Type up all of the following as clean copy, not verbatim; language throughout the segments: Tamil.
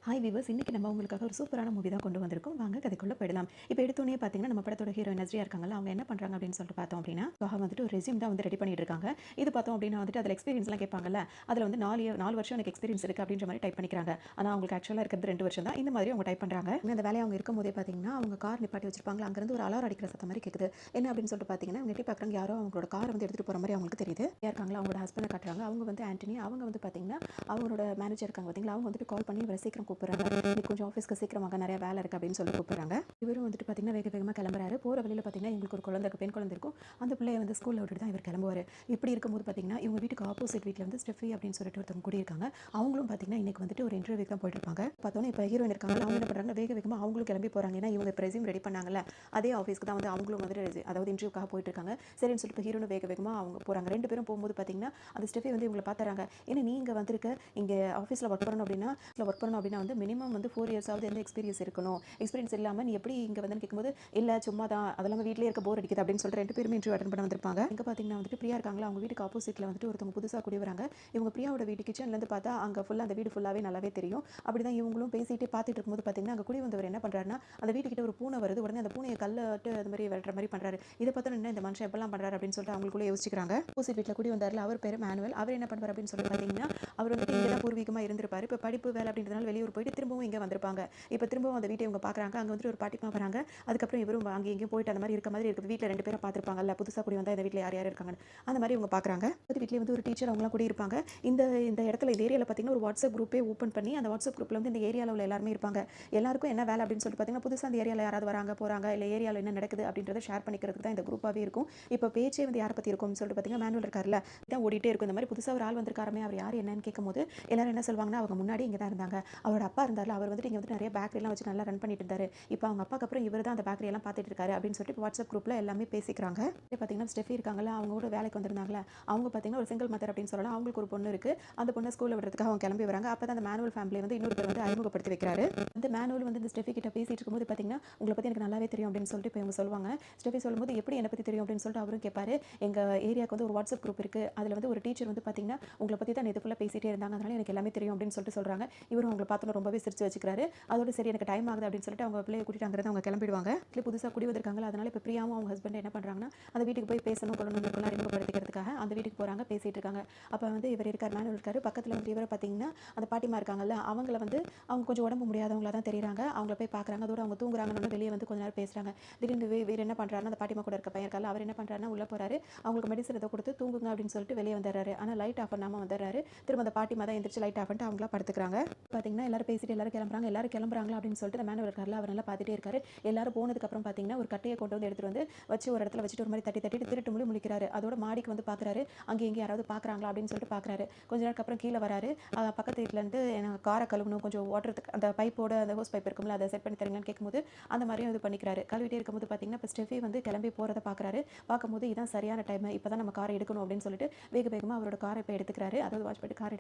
ஹாய் வீவர்ஸ், இன்னைக்கு நம்ம உங்களுக்காக ஒரு சூப்பரான மூவி தான் கொண்டு வந்திருக்கோம். வாங்க கதைக்குள்ள போயிடலாம். இப்போ எடுத்தோனே பார்த்தீங்கன்னா, நம்ம படத்தோட ஹீரோயின் நஸ்ரியா இருக்காங்கல்ல, அவங்க என்ன பண்றாங்க அப்படின்னு சொல்லிட்டு பார்த்தோம் அப்படின்னா, வந்துட்டு ஒரு ரெஸ்யூம் தான் வந்து ரெடி பண்ணிட்டு இருக்காங்க. இது பார்த்தோம் அப்படின்னா வந்துட்டு அதில் எக்ஸ்பீரியன்ஸ்லாம் கேட்பாங்கல்ல, அதில் வந்து 4 வருஷம் எனக்கு எக்ஸ்பீரியன்ஸ் இருக்குது அப்படின்ற மாதிரி டைப் பண்ணிக்கிறாங்க. ஆனால் அவங்களுக்கு ஆக்சுவலாக இருக்கிறது 2 வருஷம் தான். இந்த மாதிரி அவங்க டைப் பண்ணுறாங்க. இந்த வேலையை அவங்க இருக்கும்போதே பார்த்தீங்கன்னா, அவங்க கார் நிப்பாட்டி வச்சிருப்பாங்க. அங்கேருந்து ஒரு அலாரம் அடிக்கிற சத்தம் மாதிரி கேட்குது. என்ன அப்படின்னு சொல்லிட்டு பார்த்தீங்கன்னா, அவங்க எட்டி பார்க்குறாங்க, யாரோ அவங்களோட காரை வந்து எடுத்துகிட்டு போகிற மாதிரி அவங்களுக்கு தெரியுது. யார் இருக்காங்களா, அவங்களோட ஹஸ்பண்டை காட்டுறாங்க. அவங்க வந்து ஆண்டனி. அவங்க வந்து பார்த்தீங்கன்னா, அவங்களோட மேனேஜர் இருக்காங்க பார்த்தீங்களா, அவங்க வந்துட்டு கால் பண்ணி இவரை சீக்கிரம் கூப்பிடுறாங்க. கொஞ்சம் ஆஃபீஸ்க்கு சீக்கிரமாக நிறைய வேலை இருக்குது அப்படின்னு சொல்லி கூப்பிடுறாங்க. இவரும் வந்துட்டு பார்த்தீங்கன்னா வேக வேகமாக கிளம்புறாரு. போகிற வழியில் பார்த்தீங்கன்னா இவங்களுக்கு ஒரு குழந்தை இருக்கு, பெண் குழந்தை இருக்கும். அந்த பிள்ளையை வந்து ஸ்கூலில் விட்டுட்டு தான் இவர் கிளம்புவார். இப்படி இருக்கும்போது பார்த்தீங்கன்னா இவங்க வீட்டுக்கு ஆப்போசிட் வீட்டில் வந்து ஸ்டெஃபி அப்படின்னு சொல்லிட்டு ஒருத்தவங்க கூடியிருக்காங்க. அவங்களும் பார்த்தீங்கன்னா இன்னைக்கு வந்துட்டு ஒரு இன்டர்வியூக்கு தான் போயிட்டு இருப்பாங்க. பார்த்தோன்னா இப்போ ஹீரோயின் இருக்காங்க, அவங்க என்ன பண்ணுறாங்க, வேக வேகமாக அவங்களும் கிளம்பி போகிறாங்க. ஏன்னா இவங்க ரெஸ்யூம் ரெடி பண்ணாங்கல்ல, அதே ஆஃபீஸ்க்கு தான் வந்து அவங்களும் வந்து அதாவது இன்டர்வியூக்காக போயிட்டு இருக்காங்க. சரின்னு சொல்லிட்டு ஹீரோனும் வேக வேகமாக அவங்க போகிறாங்க. 2 பேரும் போகும்போது பார்த்தீங்கன்னா அந்த ஸ்டெஃபி வந்து இவங்களை பார்த்துறாங்க. ஏன்னா நீங்கள் வந்திருக்க இங்கே ஆஃபீஸில் ஒர்க் பண்ணணும் அப்படின்னா வந்து மினிமம் வந்து 4 இயர்ஸாவது எந்த எக்ஸ்பீரியன்ஸ் இருக்கணும். எக்ஸ்பீரியன்ஸ் இல்லாமல் நீ எப்படி இங்கே வந்து கேட்கும்போது இல்லை சும்மா தான் அதெல்லாம் வீட்டிலே இருக்க போர் அடிக்குது அப்படின்னு சொல்லிட்டு 2 பேருமே இன்டர்வியூ அட்டன் பண்ண வந்திருப்பாங்க. இங்கே பார்த்தீங்கன்னா வந்துட்டு பிரியா இருக்காங்களா, அவங்க வீட்டுக்கு ஆப்போசிட்டில் வந்துட்டு ஒருத்தவங்க புதுசாக கூடி வராங்க. இவங்க பிரியாவோட வீட்டு கிச்சன்லேருந்து பார்த்தா அங்கே ஃபுல்லாக அந்த வீடு ஃபுல்லாகவே நல்லாவே தெரியும். அப்படி தான் இவங்களும் பேசிட்டு பார்த்துட்டு இருக்கும்போது பார்த்தீங்கன்னா அங்கே குடி வந்தவர் என்ன பண்ணுறாருன்னா, அந்த வீட்டுக்கிட்ட ஒரு பூனை வருது. உடனே அந்த பூனையை கல்லட்டு அது மாதிரி வெட்டுற மாதிரி பண்ணுறாரு. இதை பார்த்தோன்னா என்ன இந்த மனுஷன் எப்பெல்லாம் பண்ணுறாரு அப்படின்னு சொல்லிட்டு அவங்களுக்குள்ளே யோசிச்சுக்கிறாங்க. ஆப்போசிட் வீட்டில் குடி வந்தார்ல, அவர் பேர் மேனுவல். அவர் என்ன பண்ணுவார் அப்படின்னு சொல்லிட்டு பார்த்தீங்கன்னா, அவர் வந்துட்டு இங்கே தான் பூர்வீகமாக இருந்திருப்பாரு. இப்போ படிப்பு வேலை அப்படின்றதுனால வெளியூர் போயிட்டு திரும்பவும் இங்கே வந்திருப்பாங்க. இப்போ திரும்பவும் அந்த வீட்டை இவங்க பார்க்குறாங்க. அங்கே வந்துட்டு ஒரு பாட்டிமா வராங்க. அதுக்கப்புறம் இவரும் அங்கே எங்கேயும் போயிட்டு அந்த மாதிரி இருக்க மாதிரி இருக்குது. வீட்டில் 2 பேரை பார்த்துருப்பாங்கல்ல, புதுசாக கூடி வந்தால் இந்த வீட்டில் யார் யார் இருக்காங்கன்னு அந்த மாதிரி இவங்க பார்க்குறாங்க. அது வீட்டிலே வந்து ஒரு டீச்சர் அவங்களாம் கூடி இருப்பாங்க. இந்த இந்த இடத்துல இந்த ஏரியாவில் பார்த்தீங்கன்னா ஒரு வாட்ஸ்அப் குரூப்பே ஓப்பன் பண்ணி அந்த வாட்ஸ்அப் குரூப்பில் வந்து இந்த ஏரியாவில் உள்ள எல்லாருமே இருப்பாங்க. எல்லாருக்கும் என்ன வேலை அப்படின்னு சொல்லிட்டு பார்த்தீங்கன்னா, புதுசாக அந்த ஏரியாவில் யாராவது வராங்க போகிறாங்க, இல்லை ஏரியாவில் என்ன நடக்குது அப்படின்றத ஷேர் பண்ணிக்கிறதுக்கு தான் இந்த குரூப்பாகவே இருக்கும். இப்போ பேச்சே வந்து யாரை பற்றி இருக்கும்னு சொல்லிட்டு பார்த்தீங்கன்னா, மேனுவல் இருக்கார்ல, இதான் ஓடிட்டே இருக்கும். இந்த மாதிரி புதுசாக ஒரு ஆள் வந்திருக்காருமே, அவர் யார் என்னன்னு கேட்கும்போது எல்லாரும் என்ன சொல்லுவாங்கன்னா, அவங்க முன்னாடி இங்கே தான் இருந்தாங்க, அவரோட அப்பா இருந்தார்ல, அவர் வந்துட்டு இங்கே வந்து நிறைய பேக்கரிலாம் வச்சு நல்லா ரன் பண்ணிட்டு இருந்தாரு. இப்போ அவங்க அப்பாக்கு அப்புறம் இவர் தான் அந்த பேக்கரி எல்லாம் பார்த்துட்டு இருக்காரு அப்படின்னு சொல்லிட்டு வாட்ஸ்அப் குரூப்பில் எல்லாமே பேசிக்கிறாங்க. பார்த்தீங்கன்னா ஸ்டெஃபி இருக்காங்களா, அவங்க கூட வேலைக்கு வந்திருந்தாங்களா, அவங்க பார்த்தீங்கன்னா ஒரு சிங்கிள் மதர் அப்படின்னு சொல்லலாம். அவங்களுக்கு ஒரு பொண்ணு இருக்குது. அந்த பொண்ணை ஸ்கூலில் விடுறதுக்காக அவங்க கிளம்பி வராங்க. அப்போ தான் அந்த மேனுவல் ஃபேமிலி வந்து இன்னொரு பேர் வந்து அறிமுகப்படுத்தி வைக்கிறாரு. அந்த மேனுவல் வந்து இந்த ஸ்டெஃபி கிட்ட பேசிட்டு இருக்கும்போது பார்த்தீங்கன்னா, உங்களை பற்றி எனக்கு நல்லாவே தெரியும் அப்படின்னு சொல்லிட்டு இப்போ இவங்க சொல்லுவாங்க. ஸ்டெஃபி சொல்லும்போது எப்படி என்னை பற்றி தெரியும் அப்படின்னு சொல்லிட்டு அவரும் கேட்பாரு. எங்கள் ஏரியாவுக்கு வந்து ஒரு வாட்ஸ்அப் குரூப் இருக்குது, அதில் வந்து ஒரு டீச்சர் வந்து பார்த்தீங்கன்னா உங்களை பற்றி தான் நேற்று ஃபுல்லாக பேசிட்டே இருந்தாங்க, அதனால எனக்கு எல்லாமே தெரியும் அப்படின்னு சொல்லிட்டு சொல்கிறாங்க. இவரும் அவங்களை பார்த்தோன்னு ரொம்பவே சிரிச்சு வச்சுக்கிறாரு. அதோட சரி எனக்கு டைம் ஆகுது அப்படின்னு சொல்லிட்டு அவங்க பிள்ளையை கூட்டிட்டு அங்கிருந்து அவங்க கிளம்பிடுவாங்க. புதுசாக குடி வந்திருக்காங்களா, அதனால இப்போ பிரியாவும் அவங்க ஹஸ்பண்ட் என்ன பண்ணுறாங்கன்னா, அந்த வீட்டுக்கு போய் பேசணும் கொள்ளணும் அறிமுகப்படுத்திக்கிறதுக்காக அந்த வீட்டுக்கு போகிறாங்க, பேசிட்டு இருக்காங்க. அப்போ வந்து இவர் இருக்கார், மேனுவல் இருக்காரு. பக்கத்தில் வந்து இவரை பார்த்தீங்கன்னா அந்த பாட்டிமா இருக்காங்கல்ல, அவங்கள வந்து அவங்க கொஞ்சம் உடம்பு முடியாதவங்களா தான் தெரியுறாங்க. அவங்கள போய் பார்க்குறாங்க. அதோட அவங்க தூங்குறாங்கன்னு வெளியே வந்து கொஞ்ச நேரம் பேசுகிறாங்க. திடீர்னு வேறு என்ன பண்ணுறாருன்னா, அந்த பாட்டிமா கூட இருக்க பையன் இருக்கால, அவர் என்ன பண்ணுறாருன்னா உள்ளே போகிறாரு. அவங்களுக்கு மெடிசன் ஏதோ கொடுத்து தூங்குங்க அப்படின்னு சொல்லிட்டு வெளியே வந்துடுறாரு. ஆனால் லைட் ஆஃப் பண்ணாமல் வந்துடுறாரு. திரும்ப அந்த பாட்டிமா தான் எந்திரிச்சு லைட் ஆஃப் பண்ணிட்டு அவங்களா படுத்துக்கிறாங்க. பார்த்தீங்கன்னா எல்லாரும் பேசிட்டு எல்லாரும் கிளம்புறாங்களா அப்படின்னு சொல்லிட்டு அந்த மேனுவல் இருக்கார்ல, அவர் நல்லா பார்த்துட்டே இருக்காரு. எல்லாரும் போனதுக்கப்புறம் பார்த்தீங்கன்னா ஒரு கட்டையை கொண்டு வந்து எடுத்துட்டு வந்து வச்சு ஒரு இடத்துல வச்சுட்டு ஒரு மாதிரி தட்டி தட்டிட்டு திருட்டு முழிக்கிறாரு. அதோட மாடிக்கு வந்து பார்க்குறாரு. அங்கே எங்கே யாராவது பார்க்குறாங்களா அப்படின்னு சொல்லிட்டு பார்க்குறாரு. கொஞ்ச நேரத்துக்கு அப்புறம் கீழே வராரு. பக்கத்து வீட்டிலேருந்து எனக்கு காரை கழுவணும், கொஞ்சம் வாட்டர் அந்த பைப்போட அந்த ஹோஸ் பைப் இருக்கும்ல, அதை செட் பண்ணி தரீங்கன்னு கேட்கும்போது அந்த மாதிரியும் இது பண்ணிக்கிறாரு. கழுவிட்டே இருக்கும்போது பார்த்தீங்கன்னா இப்போ ஸ்டெஃபி வந்து கிளம்பி போகிறத பார்க்குறாரு. பார்க்கும்போது இதான் சரியான டைம், இப்போ தான் நம்ம காரை எடுக்கணும் அப்படின்னு சொல்லிட்டு வேக வேகமாக அவரோட காரை இப்போ எடுத்துக்கிறாரு. அதாவது வாட்ச் பண்ணிட்டு கார்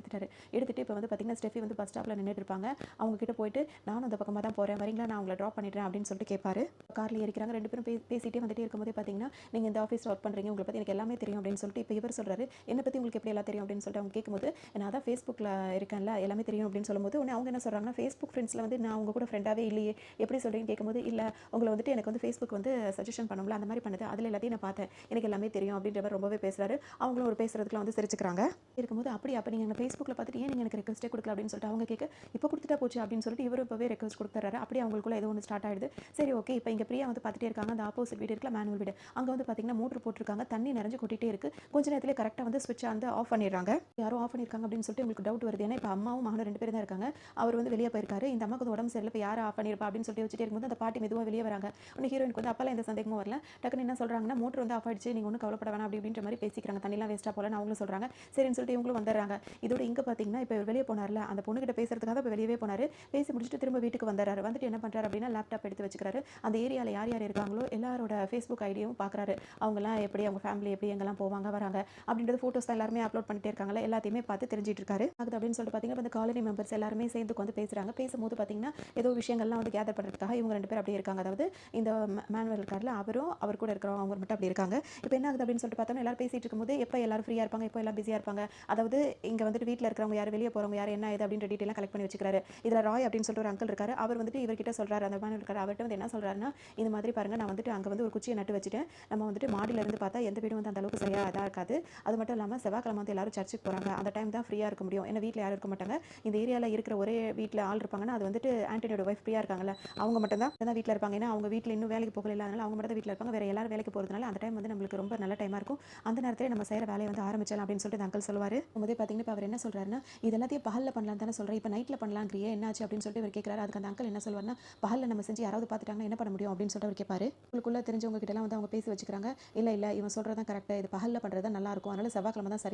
எடுத்துட்டு இப்போ வந்து பார்த்தீங்கன்னா ஸ்டெஃபி வந்து பஸ் ஸ்டாப்பில் நின்றுட்டு இருப்பாங்க. அவங்க கிட்ட போயிட்டு நானும் அந்த பக்கமாக தான் போகிறேன், வரீங்களா, நான் உங்களை ட்ராப் பண்ணிடுறேன் அப்படின்னு சொல்லிட்டு கேட்பாரு. காரில் ஏறிக்கிறாங்க. 2 பேரும் பேசிட்டே வந்துட்டே இருக்கும்போதே பார்த்தீங்கன்னா, நீங்கள் இந்த ஆஃபீஸில் ஒர்க் பண்ணுறீங்க, உங்களை பற்றி எனக்கு எல்லாமே தெரியும் அப்படின்னு சொல்லிட்டு இப்போ இவர் சொல்கிறாரு. என்னை பற்றி உங்களுக்கு எப்படி எல்லாம் தெரியும் அப்படின்னு சொல்லிட்டு அவங்க கேட்கும்போது, நான் தான் ஃபேஸ்புக்கில் இருக்கேன்ல, எல்லாமே தெரியும் அப்படின்னு சொல்லும்போது உடனே அவங்க என்ன சொல்கிறாங்கன்னா, ஃபேஸ்புக் ஃப்ரெண்ட்ஸில் வந்து நான் உங்கள் கூட ஃப்ரெண்டாகவே இல்லையே, எப்படி சொல்கிறீங்கன்னு கேட்கும்போது, இல்லை உங்களை வந்துட்டு எனக்கு வந்து ஃபேஸ்புக் வந்து சஜஷன் பண்ணும்ல, அந்த மாதிரி பண்ணுது, அதில் எல்லாத்தையும் நான் பார்த்தேன், எனக்கு எல்லாமே தெரியும் அப்படின்ற மாதிரி ரொம்பவே பேசுகிறாரு. அவங்களும் ஒரு பேசுறதுக்குலாம் வந்து சிரிச்சுக்கிறாங்க. இருக்கும்போது அப்போ நீங்கள் எங்கள் ஃபேஸ்புக்கில் பார்த்துட்டு ஏன் நீங்கள் எனக்கு ரெக்வஸ்ட்டே கொடுக்கல அப்படின்னு சொல்லிட்டு அவங்க கேட்க, இப்போ கொடுத்துட்டா போச்சு அப்படின்னு சொல்லிட்டு இவரும் இப்போவே ரெக்வஸ்ட் கொடுத்துறாரு. அப்படியே அவங்களுக்குள்ள ஏதோ ஒன்று ஸ்டார்ட் ஆயிடுது. சரி ஓகே, இப்போ இங்கே பிரியா வந்து பார்த்துட்டே இருக்காங்க. அந்த ஆப்போசிட் வீடு இருக்கல, மேனுவல் வீடு, அங்கே வந்து பார்த்தீங்கன்னா மோட்டர் போட்டிருக்காங்க, தண்ணி நிறைஞ்சு கொட்டிகிட்டே இருக்குது. கொஞ்ச நேரத்தில் கரெக்டாக வந்து ஸ்விட்ச் வந்து ஆஃப் பண்ணிடுறாங்க. யாரோ ஆஃப் பண்ணியிருக்காங்க அப்படின்னு சொல்லிட்டு உங்களுக்கு டவுட் வருது. ஏன்னா இப்போ அம்மாவும் மகனும் 2 பேர் தான் இருக்காங்க. அவர் வந்து வெளியே போயிருக்காரு. இந்த அம்மாவுக்கு வந்து உடம்பு சரியில்லை, இப்போ யாரை ஆஃப் பண்ணியிருப்பா அப்படின்னு சொல்லிட்டு வச்சுட்டே இருக்கும்போது அந்த பாட்டி மெதுவாக வெளியே வராங்க. உடனே ஹீரோயினுக்கு வந்து அப்பெல்லாம் எந்த சந்தேகமும் வரல. டக்குன்னு என்ன சொல்கிறாங்கன்னா, மோட்டர் வந்து ஆஃப் ஆயிடுச்சு, நீங்கள் ஒன்றும் கவலைப்பட வேணாம் அப்படி அப்படின்ற மாதிரி பேசிக்கிறாங்க. தண்ணிலாம் வேஸ்ட்டாக போகலன்னு அவங்களும் சொல்கிறாங்க. சரின்னு சொல்லிட்டு இவங்களும் வந்துடுறாங்க. இதோட இங்கே பார்த்தீங்கன்னா இப்போ வெளியே போனார்ல, அந்த பொண்ணுகிட்ட பேசுறதுக்காக இப்போ வெளியவே போனார். பேசி முடிச்சுட்டு திரும்ப வீட்டுக்கு வந்துடுறாரு. வந்துட்டு என்ன பண்ணுறாரு அப்படின்னா, லேப்டாப் எடுத்து வச்சுக்கிறாரு. அந்த ஏரியாவில் யார் யார் இருக்காங்களோ எல்லாரோட ஃபேஸ்புக் ஐடியும் பார்க்குறாரு. அவங்கலாம் எப்படி, அவங்க ஃபேமிலி எப்படி எங்கெல்லாம் போவாங்க வராங்க அப்படின்றது ஃபோட்டோஸ் தான் எல்லாருமே அப்லோட் பண்ணிட்டே இருக்காங்களா, எல்லாத்தையுமே பார்த்து தெரிஞ்சிட்டு இருக்காரு. அது அப்படின்னு சொல்லிட்டு பார்த்தீங்கன்னா இந்த காலனி மெம்பர்ஸ் எல்லாருமே சேர்ந்து வந்து பேசுகிறாங்க. பேசும்போது பார்த்தீங்கன்னா ஏதோ விஷயங்கள்லாம் வந்து கேதர் பண்ணுறதுக்காக இவங்க 2 பேர் அப்படியே இருக்காங்க. அதாவது இந்த மேனுவல் இருக்கார்ல, அவரும் அவர் கூட இருக்கிறவங்க அவங்க மட்டும் அப்படி இருக்காங்க. இப்போ என்ன ஆகுது அப்படின்னு சொல்லிட்டு பார்த்தோம்னா எல்லாரும் பேசிட்டு இருக்கும்போது எப்போ எல்லாரும் ஃப்ரீயாக இருப்பாங்க, எப்போ எல்லாம் பிஸியாக இருப்பாங்க, அதாவது இங்கே வந்துட்டு வீட்டில் இருக்கிறவங்க யார், வெளியே போகிறவங்க யார், என்ன இது அப்படின்ற டீட்டெயிலாம் கலெக்ட் பண்ணி வச்சுக்கிறாரு. வராரு. இதில் ராய் அப்படின்னு சொல்லிட்டு ஒரு அங்கிள் இருக்காரு. அவர் வந்துட்டு இவர்கிட்ட சொல்றாரு, அந்த மேனுவல் இருக்காரு. அவர்கிட்ட வந்து என்ன சொல்றாருன்னா, இந்த மாதிரி பாருங்க, நான் வந்துட்டு அங்கே வந்து ஒரு குச்சியை நட்டு வச்சுட்டேன். நம்ம வந்துட்டு மாடியில இருந்து பார்த்தா எந்த வீடும் வந்து அந்த அளவுக்கு சரியா இதாக இருக்காது. அது மட்டும் இல்லாமல் செவ்வாய்க்கிழமை வந்து எல்லாரும் சர்ச்சுக்கு போகிறாங்க. அந்த டைம் தான் ஃப்ரீயாக இருக்க முடியும். ஏன்னா வீட்டில் யாரும் இருக்க மாட்டாங்க. இந்த ஏரியாவில் இருக்கிற ஒரே வீட்டில் ஆள் இருப்பாங்கன்னா அது வந்துட்டு ஆண்டனியோட ஒய்ஃப் ஃப்ரீயாக இருக்காங்கல்ல, அவங்க மட்டும் தான் வீட்டில் இருப்பாங்க. ஏன்னா அவங்க வீட்டில் இன்னும் வேலைக்கு போகல, அதனால அவங்க மட்டும் தான் வீட்டில் இருப்பாங்க. வேற எல்லாரும் வேலைக்கு போகிறதுனால அந்த டைம் வந்து நம்மளுக்கு ரொம்ப நல்ல டைமாக இருக்கும். அந்த நேரத்தில் நம்ம செய்கிற வேலையை வந்து ஆரம்பிச்சலாம் அப்படின்னு சொல்லிட்டு அந்த அங்கிள் சொல்லுவார். போதே பார்த்தீங்கன்னா இப்போ அவர் என்ன சொல்கிறாருன்னா, இது எல்லாத்தையும் பகலில் பண்ணலாம் தானே சொல்கிறேன், இப்போ நைட்டில் பண்ணலாங்கிறியே, என்னாச்சு அப்படின்னு சொல்லிட்டு இவர் கேட்குறாரு. அதுக்கு அந்த அங்கிள் என்ன சொல்லுவார்னா, பகலில் நம்ம செஞ்சு யாராவது பார்த்துட்டாங்கன்னா என்ன பண்ண முடியும் அப்படின்னு சொல்லிட்டு அவர் கேட்பாரு. உங்களுக்குள்ள தெரிஞ்சவங்க கிட்டலாம் வந்து அவங்க பேசி வச்சுக்கிறாங்க. இல்லை இவன் சொல்கிறது தான் கரெக்ட், இது பகலில் பண்ணுறது தான் நல்லா இருக்கும், அதனால செவ்வாய்க்கிழமை தான்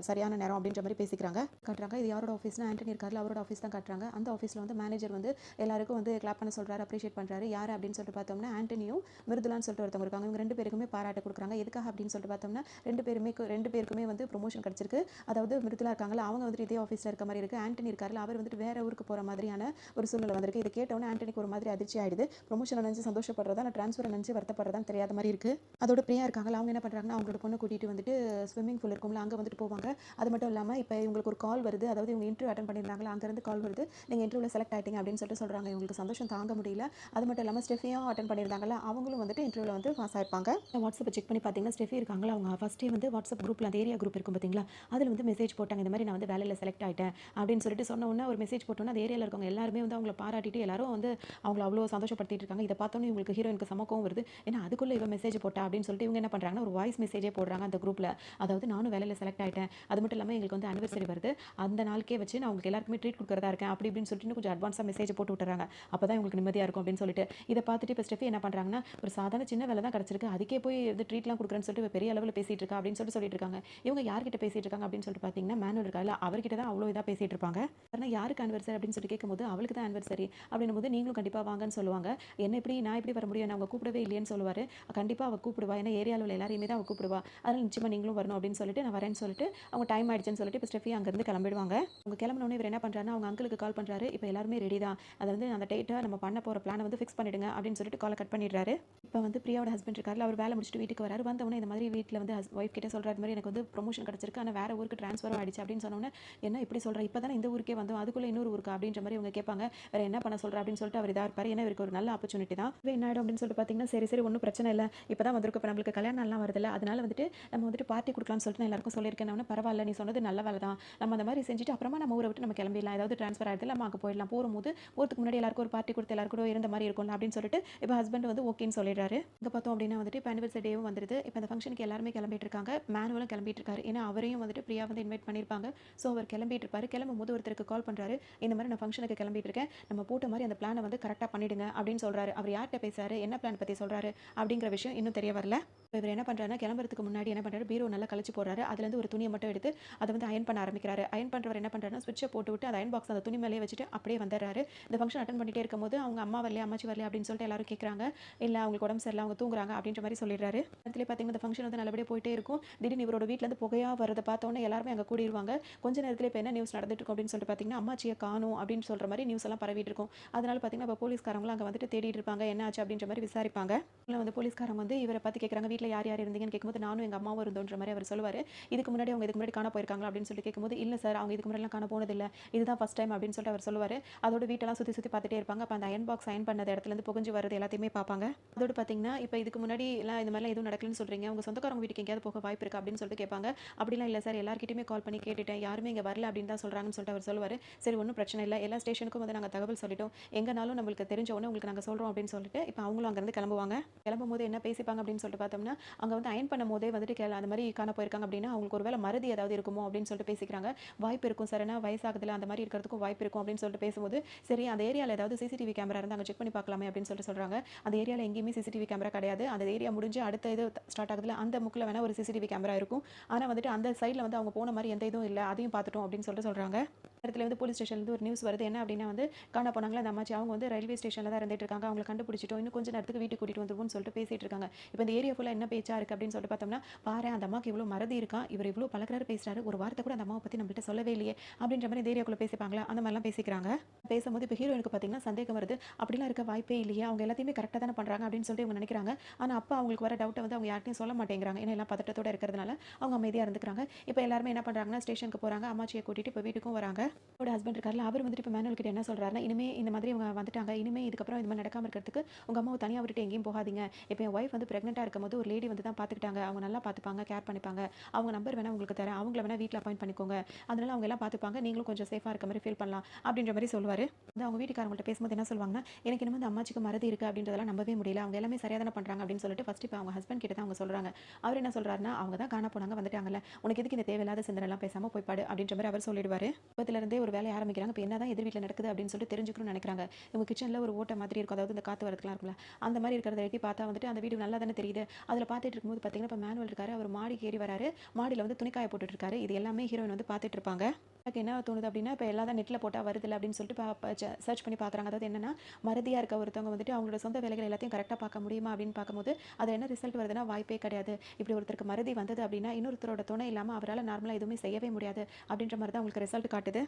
சரியான நேரம் அப்படின்ற மாதிரி பேசிக்கிறாங்க. காட்டுறாங்க. இது யாரோட ஆஃபீஸ்னா ஆண்டனி இருக்கார்ல, அவரோட ஆஃபீஸ் தான் காட்டுறாங்க. அந்த ஆஃபீஸில் வந்து மேனேஜர் வந்து எல்லாருக்கும் வந்து கிளாப் பண்ண சொல்கிறாரு, அப்ரிஷியேட் பண்ணுறாரு. யார் அப்படின்னு சொல்லிட்டு பார்த்தோம்னா ஆண்டனியும் மிருதுலான்னு சொல்லிட்டு ஒருத்தவங்க இருக்காங்க. இவங்க 2 பேருக்குமே பாராட்டு கொடுக்குறாங்க. எதுக்காக அப்படின்னு சொல்லிட்டு பார்த்தோம்னா 2 பேருக்குமே வந்து ப்ரொமோஷன் கிடச்சிருக்கு. அதாவது மிருதுலா இருக்காங்களா, அவங்க வந்துட்டு இதே ஆஃபீஸில் இருக்க மாதிரி இருக்குது. ஆண்டனி இருக்கார்ல, அவர் வந்துட்டு வேற ஊருக்கு போகிற மாதிரியான ஒரு சூழ்நிலை வந்திருக்கு. இதை கேட்டவுடனே ஆண்டனிக்கு ஒரு மாதிரி அதிர்ச்சி ஆயிடுது. ப்ரொமோஷனை நினச்சி சந்தோஷப்படுறதா இல்லை ட்ரான்ஸ்ஃபரை நினச்சி வருத்தப்படுறதான்னு தெரியாத மாதிரி இருக்குது. அதோட பிரியா இருக்காங்களா, அவங்க என்ன பண்ணுறாங்கன்னா அவங்களோட பொண்ணை கூட்டிகிட்டு வந்துட்டு ஸ்விம்மிங் பூல் இருக்கும்ல, அங்கே வந்துட்டு போவாங்க. அது மட்டும் இல்லாமல் இப்போ இவங்களுக்கு ஒரு கால் வருது. அதாவது இவங்க இன்டர்வியூ அட்டன் பண்ணியிருந்தாங்களா, அங்கேருந்து கால் வருது, நீங்கள் இன்டர்வியூவில் செலக்ட் ஆகிட்டீங்க அப்படின்னு சொல்லிட்டு சொல்கிறாங்க. இவங்களுக்கு சந்தோஷம் தாங்க முடியல. அது மட்டும் இல்லாமல் ஸ்டெஃபியும் அட்டன் பண்ணியிருந்தாங்களா, அவங்களும் வந்துட்டு இன்டர்வியூவில் வந்து பாஸ் ஆயிருப்பாங்க. வாட்ஸ்அப்பை செக் பண்ணி பார்த்தீங்கன்னா ஸ்டெஃபி இருக்காங்களா, அவங்க ஃபஸ்ட்டே வந்து வாட்ஸ்அப் குரூப்பில் அந்த ஏரியா குரூப் இருக்கும் பார்த்தீங்களா, அதில் வந்து மெசேஜ் போட்டாங்க. இந்த மாதிரி நான் வந்து வேலையில் செலக்ட் ஆகிட்டேன் அப்படின்னு சொல்லிட்டு சொன்ன உடனே ஒரு மெசேஜ் போட்டோன்னா அந்த ஏரியாவில் இருக்கவங்க எல்லாருமே வந்து அவங்கள பாராட்டிட்டு எல்லாரும் வந்து அவங்கள அவ்வளோ சந்தோஷப்படுத்திட்டு இருக்காங்க. இதை பார்த்தோன்னே இவங்களுக்கு ஹீரோயினுக்கு சமக்கவும் வருது. ஏன்னா அதுக்குள்ளே இவன் மெசேஜ் போட்டா அப்படின்னு சொல்லிட்டு இவங்க என்ன பண்ணுறாங்கன்னா ஒரு வாய்ஸ் மெசேஜே போடுறாங்க அந்த குரூப்பில். அதாவது நானும் வேலையில் செலக்ட் ஆகிட்டேன், அது மட்டும் இல்லாமல் எங்களுக்கு வந்து அனிவர்சரி வருது, அந்த நாளுக்கே வச்சு நான் உங்களுக்கு எல்லாருக்குமே ட்ரீட் கொடுக்குறதா இருக்கேன் அப்படி இப்படின்னு சொல்லிட்டு கொஞ்சம் அட்வான்ஸாக மெசேஜ் போட்டு விட்டுறாங்க. அப்போ தான் உங்களுக்கு நிம்மதியாக இருக்கும் அப்படின்னு சொல்லிட்டு இதை பார்த்துட்டு இப்போ ஸ்டெஃபி என்ன பண்ணுறாங்கன்னா, ஒரு சாதாரண சின்ன வேலை தான் கிடச்சிருக்கு, அதுக்கே போய் வந்து ட்ரீட்லாம் கொடுக்குறேன்னு சொல்லிட்டு பெரிய அளவில் பேசிட்டு இருக்கா அப்படின்னு சொல்லிட்டு இருக்காங்க. இவங்க யார்கிட்ட பேசிட்டு இருக்காங்க அப்படின்னு சொல்லிட்டு பார்த்தீங்கன்னா மேனுவல் இருக்கால, அவர்கிட்ட தான் அவ்வளோ இதாக பேசிட்டு இருப்பாங்க. ஆனால் யாருக்கு ஆனிவர்சரி அப்படின்னு சொல்லி கேட்கும்போது அவளுக்கு தான் ஆனிவர்சரி அப்படின்னும் போது நீங்களும் கண்டிப்பாக வாங்கன்னு சொல்லுவாங்க. என்ன இப்படி நான் எப்படி வர முடியும், அவங்க கூப்பிடவே இல்லையேன்னு சொல்லுவார். கண்டிப்பாக அவள் கூப்பிடுவா, ஏன்னா ஏரியாவில் எல்லாரையுமே தான் அவள் கூப்பிடுவா, அதனால் நிச்சயமாக நீங்களும் வரணும் அப்படின்னு சொல்லிட்டு நான் வரேன்னு சொல்லிட்டு அவங்க டைம் ஆயிடுச்சுன்னு சொல்லிட்டு இப்போ ஸ்டெஃபி அங்கேருந்து கிளம்பிடுவாங்க. அவங்க கிளம்பினோடனே இவர் என்ன பண்ணுறாருன்னா அவங்க அங்கிளுக்கு கால் பண்ணுறாரு. இப்போ எல்லாருமே ரெடி தான், அதை வந்து அந்த டேட்டை நம்ம பண்ண போகிற பிளானை வந்து ஃபிக்ஸ் பண்ணிடுங்க அப்படின்னு சொல்லிட்டு காலை கட் பண்ணிடுறாரு. இப்போ வந்து பிரியாவோட ஹஸ்பண்ட் இருக்காரு, அவர் வேலை முடிச்சுட்டு வீட்டுக்கு வராரு. வந்தவொடனே இந்த மாதிரி வீட்டில் வந்து ஒய்ஃப் கிட்ட சொல்கிற மாதிரி எனக்கு வந்து ப்ரொமோஷன் கிடச்சிருக்கு, ஆனால் வேறு ஊருக்கு ட்ரான்ஸ்ஃபர் ஆயிடுச்சு அப்படின்னு சொன்னோன்னே என்ன இப்படி சொல்கிறேன், இப்போ தானே இந்த ஊருக்கே வந்தோம், அதுக்குள்ளே இன்னொரு ஊருக்கு அப்படின்ற மாதிரி இவங்க கேட்பாங்க. வேறு என்ன பண்ண சொல்கிற அப்படின்னு சொல்லிட்டு அவர் இதாக இருப்பார். ஏன்னா இவருக்கு ஒரு நல்ல ஆப்பர்ச்சுனிட்டி தான். என்ன ஆகிடும் அப்படின்னு சொல்லிட்டு பார்த்தீங்கன்னா சரி ஒன்றும் பிரச்சனை இல்லை, இப்போ தான் வந்திருக்கு, இப்போ நம்மளுக்கு கல்யாணம் நாள்லாம் வருதில்ல, அதனால வந்துட்டு நம்ம வந்துட்டு பார்ட்டி கொடுக்கலாம்னு சொல்லிட்டு நான் எல்லாருக்கும் சொல்லியிருக்கேன். நான் பரவாயில்ல, நீ சொன்னது நல்ல வேலை தான், நம்ம அந்த மாதிரி செஞ்சுட்டு அப்புறமா நம்ம ஊரை விட்டு நம்ம கிளம்பிடலாம், ஏதாவது ட்ரான்ஸ்ஃபர் ஆகிடுது நம்ம அங்கே போயிடலாம், போகிறதுக்கு முன்னாடி எல்லாருக்கும் ஒரு பார்ட்டி கொடுத்து எல்லாருக்கும் இருந்த மாதிரி இருக்கும்ல அப்படின்னு சொல்லிட்டு இப்போ ஹஸ்பண்ட் வந்து ஓகேன்னு சொல்லிடுறாரு. இங்கே பார்த்தோம் அப்படின்னா வந்துட்டு இப்போ அனிவர்சரி டேவும் வந்துருது. இப்போ அந்த ஃபங்க்ஷனுக்கு எல்லாருமே கிளம்பிட்டு இருக்காங்க. மேனுவலும் கிளம்பிட்டு இருக்காரு. ஏன்னா அவரையும் வந்துட்டு பிரியா வந்து இன்வைட் பண்ணியிருப்பாங்க. ஸோ அவர் கிளம்பிட்டு இருப்பாரு. கிளம்பும் போது ஒருத்தருக்கு கால் பண்ணுறாரு. இந்த மாதிரி நான் ஃபங்க்ஷனுக்கு கிளம்பிட்டு இருக்கேன், நம்ம போட்ட மாதிரி அந்த பிளானை வந்து கரெக்டாக பண்ணிடுங்க அப்படின்னு சொல்கிறாரு. அவர் யார்கிட்ட பேசுறாரு, என்ன பிளான் பற்றி சொல்கிறாரு அப்படிங்கிற விஷயம் இன்னும் தெரிய வரல. இப்போ இவர் என்ன பண்ணுறாருன்னா கிளம்புறதுக்கு முன்னாடி என்ன பண்ணுறாரு, பீரோ நல்லா கழிச்சு போடுறாரு. அதுலேருந்து ஒரு துணியை மட்டும் எடுத்து அதை வந்து அயன் பண்ண ஆரம்பிக்கிறாரு. அயன் பண்ணுறவர் என்ன பண்ணுறாருன்னா ஸ்விட்சை போட்டு விட்டு அந்த அயன் பாக்ஸ் அந்த துணி மேலேயே வச்சுட்டு அப்படியே வந்துடுறாரு. இந்த ஃபங்க்ஷன் அட்டன் பண்ணிட்டே இருக்கும்போது அவங்க அம்மா வரலையா அம்மாச்சி வரலையா அப்படின்னு சொல்லிட்டு எல்லாரும் கேட்குறாங்க. இல்லை அவங்களுக்கு உடம்பு சரியில்லை, அவங்க தூங்குறாங்க அப்படின்ற மாதிரி சொல்லிடுறாரு. அதுலேயே பார்த்தீங்கன்னா இந்த ஃபங்க்ஷன் வந்து நல்லபடியாக போயிட்டே இருக்கும். திடீர்னு இவரோட வீட்டிலேருந்து புகையாக வரதை பார்த்தோன்னே எல்லாருமே அங்கே கூடிடுவாங்க. கொஞ்ச நேரத்தில் இப்போ என்ன நியூஸ் நடந்துட்டு இருக்கும் அப்படின்னு சொல்லிட்டு பார்த்தீங்கன்னா அம்மாச்சியை காணும் அப்படின்னு சொல்கிற மாதிரி நியூஸ் எல்லாம் பரவிட்டு இருக்கும். அதனால பார்த்தீங்கன்னா இப்போ போலீஸ்காரங்களும் அங்கே வந்துட்டு தேடிட்டு இருப்பாங்க, என்ன ஆச்சு அப்படின்ற மாதிரி விசாரிப்பாங்க. வந்து போலீஸ்காரங்க வந்து இவரை பார்த்து கேட்குறாங்க, வீட்டில் யார் யார் இருந்தீங்கன்னு கேட்கும்போது நானும் எங்கள் அம்மாவும் இருந்தோன்ற மாதிரி அவர் சொல்லுவார். இதுக்கு முன்னாடி காண போயிருக்காங்களா அப்படின்னு சொல்லி கேட்கும்போது இல்லை சார், அவங்க இதுக்கு முன்னாடிலாம் காண போனதில்லை, இதுதான் ஃபஸ்ட் டைம் அப்படின்னு சொல்லிட்டு அவர் சொல்லுவார். அதோட வீட்டெல்லாம் சுற்றி பார்த்துட்டே இருப்பாங்க. அப்போ அந்த அயன் பாக்ஸ் அயன் பண்ண இடத்துலேருந்து புகஞ்சு வரது எல்லாத்தையுமே பார்ப்பாங்க. அதோடு பார்த்தீங்கன்னா இப்போ இதுக்கு முன்னாடி எல்லாம் இந்த மாதிரிலாம் எதுவும் நடக்கலன்னு சொல்கிறீங்க, உங்கள் சொந்தக்காரங்க வீட்டுக்கு எங்கேயாவது போக வாய்ப்பு இருக்கா அப்படின்னு சொல்லிட்டு கேட்பாங்க. அப்படிலாம் இல்லை சார், எல்லாருக்கிட்டையுமே கால் பண்ணி கேட்டுட்டேன், யாருமே இங்கே வரல அப்படின்னு தான் சொல்கிறாங்கன்னு சொல்லிட்டு அவர் சொல்லுவார். சரி ஒன்றும் பிரச்சனை இல்லை, எல்லா ஸ்டேஷனுக்கும் வந்து நாங்கள் தகவல் சொல்லிட்டோம், எங்கனாலும் நம்மளுக்கு தெரிஞ்ச உடனே உங்களுக்கு நாங்கள் சொல்கிறோம் அப்படின்னு சொல்லிட்டு இப்போ அவங்களும் அங்கேருந்து கிளம்புவாங்க. கிளம்பும் போது என்ன பேசிப்பாங்க அப்படின்னு சொல்லிட்டு பார்த்தோம்னா அங்கே வந்து அயன் பண்ணும் போதே வந்துட்டு அந்த மாதிரி காண போயிருக்காங்க அப்படின்னா அவங்களுக்கு ஒரு வேலை மறதி ஏதாவது இருக்குமோ அப்படின்னு சொல்லிட்டு பேசிக்கிறாங்க. வாய்ப்பு இருக்கும் சார், ஏன்னா வயசாகுதுல அந்த மாதிரி இருக்கிறதுக்கும் வாய்ப்பு இருக்கும் அப்படின்னு சொல்லிட்டு பேசும்போது சரி அந்த ஏரியாவில் ஏதாவது சிசிடிவி கேமரா இருந்தால் அங்கே செக் பண்ணி பார்க்கலாமே அப்படின்னு சொல்லிட்டு சொல்கிறாங்க. அந்த ஏரியாவில் எங்கேயுமே சிசிடிவி கேமரா கிடையாது. அந்த ஏரியா முடிஞ்சு அடுத்த இது ஸ்டார்ட் ஆகுதுல அந்த முக்கில் வேணால் ஒரு சிசிடிவி கேமரா இருக்கும். ஆனால் வந்துட்டு அந்த சைடில் வந்து அவங்க போன மாதிரி எந்த இதுவும் இல்லை, அதையும் பார்த்துட்டோம் அப்படின்னு சொல்லிட்டு சொல்கிறாங்க. இடத்துல வந்து போலீஸ் ஸ்டேஷன்லேருந்து ஒரு நியூஸ் வருது. என்ன அப்படின்னா வந்து காண போனாங்களா அந்த அம்மாச்சி, அவங்க வந்து ரயில்வே ஸ்டேஷனில் தான் இருந்துட்டு இருக்காங்க, அவங்களை கண்டுபிடிச்சிட்டோம், இன்னும் கொஞ்சம் நேரத்துக்கு வீட்டுக்கு கூட்டிகிட்டு வந்துருவோம்னு சொல்லிட்டு பேசிட்டு இருக்காங்க. இப்போ இந்த ஏரியா ஃபுல்லாக என்ன பேச்சா இருக்குது அப்படின்னு சொல்லிட்டு பார்த்தோம்னா பாரு அந்த அம்மாவுக்கு இவ்வளோ மறதி இருக்கா, இவர் இவ்வளோ பழக்கிறாரு பேசுகிறாரு, ஒரு வார்த்தை கூட அந்த அம்மாவை பற்றி நம்மகிட்ட சொல்லவே இல்லையே அப்படின்ற மாதிரி இந்த ஏரியாக்குள்ளே பேசிப்பாங்களா அந்த மாதிரிலாம் பேசிக்கிறாங்க. பேசும்போது இப்போ ஹீரோயினுக்கு பார்த்தீங்கன்னா சந்தேகம் வருது, அப்படிலாம் இருக்க வாய்ப்பே இல்லையே, அவங்க எல்லாத்தையுமே கரெக்டாக தானே பண்ணுறாங்க அப்படின்னு சொல்லிட்டு இவங்க நினைக்கிறாங்க. ஆனால் அப்போ அவங்களுக்கு வர டவுட்டை வந்து அவங்க யார்ட்டையும் சொல்ல மாட்டேங்கிறாங்க, ஏன்னா எல்லாம் பதட்டத்தோடு இருக்கிறதுனால அவங்க அமைதியாக இருந்துக்கிறாங்க. இப்போ எல்லாருமே என்ன பண்ணுறாங்கன்னா ஸ்டேஷனுக்கு போகிறாங்க, அம்மாச்சியை கூட்டிகிட்டு இப்போ வீட்டுக்கும் வராங்க. அவரோட ஹஸ்பண்ட் இருக்கார்ல அவர் வந்துட்டு இப்போ மேனுவல் கிட்ட என்ன சொல்கிறாருன்னா, இனிமே இந்த மாதிரி இவங்க வந்துட்டாங்க, இனிமே இதுக்கப்புறம் இது மாதிரி நடக்காமல் இருக்கிறதுக்கு உங்கள் அம்மாவை தனியாக விட்டுட்டு எங்கேயும் போகாதீங்க. இப்போ என் ஒய்ஃப் வந்து ப்ரெக்னெண்ட்டாக இருக்கும்போது ஒரு லேடி வந்து தான் பார்த்துக்கிட்டாங்க, அவங்க நல்லா பார்த்துப்பாங்க, கேர் பண்ணிப்பாங்க. அவங்க நம்பர் வேணா உங்களுக்கு தரேன், அவங்கள வேணா வீட்டில் அப்பாயிண்ட் பண்ணிக்கோங்க. அதனால அவங்க எல்லாம் பார்த்துப்பாங்க, நீங்களும் கொஞ்சம் சேஃபாக இருக்க மாதிரி ஃபீல் பண்ணலாம் அப்படின்ற மாதிரி சொல்லுவார். வந்து அவங்க வீட்டுக்காரங்கள்ட்ட பேசும்போது என்ன சொல்லுவாங்கன்னா, எனக்கு என்னமோ இந்த அம்மாச்சிக்கு மறதி இருக்குது அப்படின்றதெல்லாம் நம்பவே முடியல, அவங்க எல்லாமே சரியாக தானே பண்ணுறாங்க அப்படின்னு சொல்லிட்டு ஃபஸ்ட்டு இப்போ அவங்க ஹஸ்பண்ட் கிட்ட தான் அவங்க சொல்கிறாங்க. அவர் என்ன சொல்கிறாருன்னா, அவங்க தான் காண போனாங்க வந்துட்டாங்கல்ல, உனக்கு எதுக்கு இந்த தேவையில்லாத சிந்தனைலாம் பேசாமல் போய் பாடு அப்படின்ற மாதிரி அவர் சொல்லிடுவார். இப்போதுலேருந்தே ஒரு வேலையை ஆரம்பிக்கிறாங்க. இப்போ என்ன தான் எதிர் வீட்டில் நடக்குது அப்படின்னு சொல்லிட்டு தெரிஞ்சுக்கணும்னு நினைக்கிறாங்க. இவங்க கிச்சனில் ஒரு ஓட்டை மாதிரி இருக்கும், அதாவது இந்த காற்று வரதுலாம் இருக்குல்ல, அந்த மாதிரி இருக்கிறத எட்டி பார்த்தா வந்துட்டு அந்த வீடு நல்லா தானே தெரியுது. அதில் பார்த்துட்டு இருக்கும்போது பார்த்தீங்கன்னா, இப்போ மேனுவல் இருக்காரு, அவர் மாடிக்கு ஏறி வராரு, மாடியில் வந்து துணிக்காய போட்டுட்டு இருக்காரு. இது எல்லாமே ஹீரோயின் வந்து பார்த்துட்டு இருப்பாங்க. எனக்கு என்ன தோணுது அப்படின்னா, இப்போ எல்லாம் தான் நெட்டில் போட்டால் வருதில்ல அப்படின்னு சொல்லிட்டு சர்ச் பண்ணி பார்க்குறாங்க. அதாவது என்னன்னா, மறதியாக இருக்க ஒருத்தவங்க வந்துட்டு அவங்களோட சொந்த வேலைகள் எல்லாத்தையும் கரெக்டாக பார்க்க முடியுமா அப்படின்னு பார்க்கும்போது, அது என்ன ரிசல்ட் வருதுன்னா, வாய்ப்பே கிடையாது. இப்படி ஒருத்தருக்கு மறதி வந்தது அப்படின்னா, இன்னொருத்தரோட துணை இல்லாமல் அவரால் நார்மலாக எதுவுமே செய்யவே முடியாது அப்படின்ற மாதிரி தான் உங்களுக்கு ரிசல்ட் காட்டுது.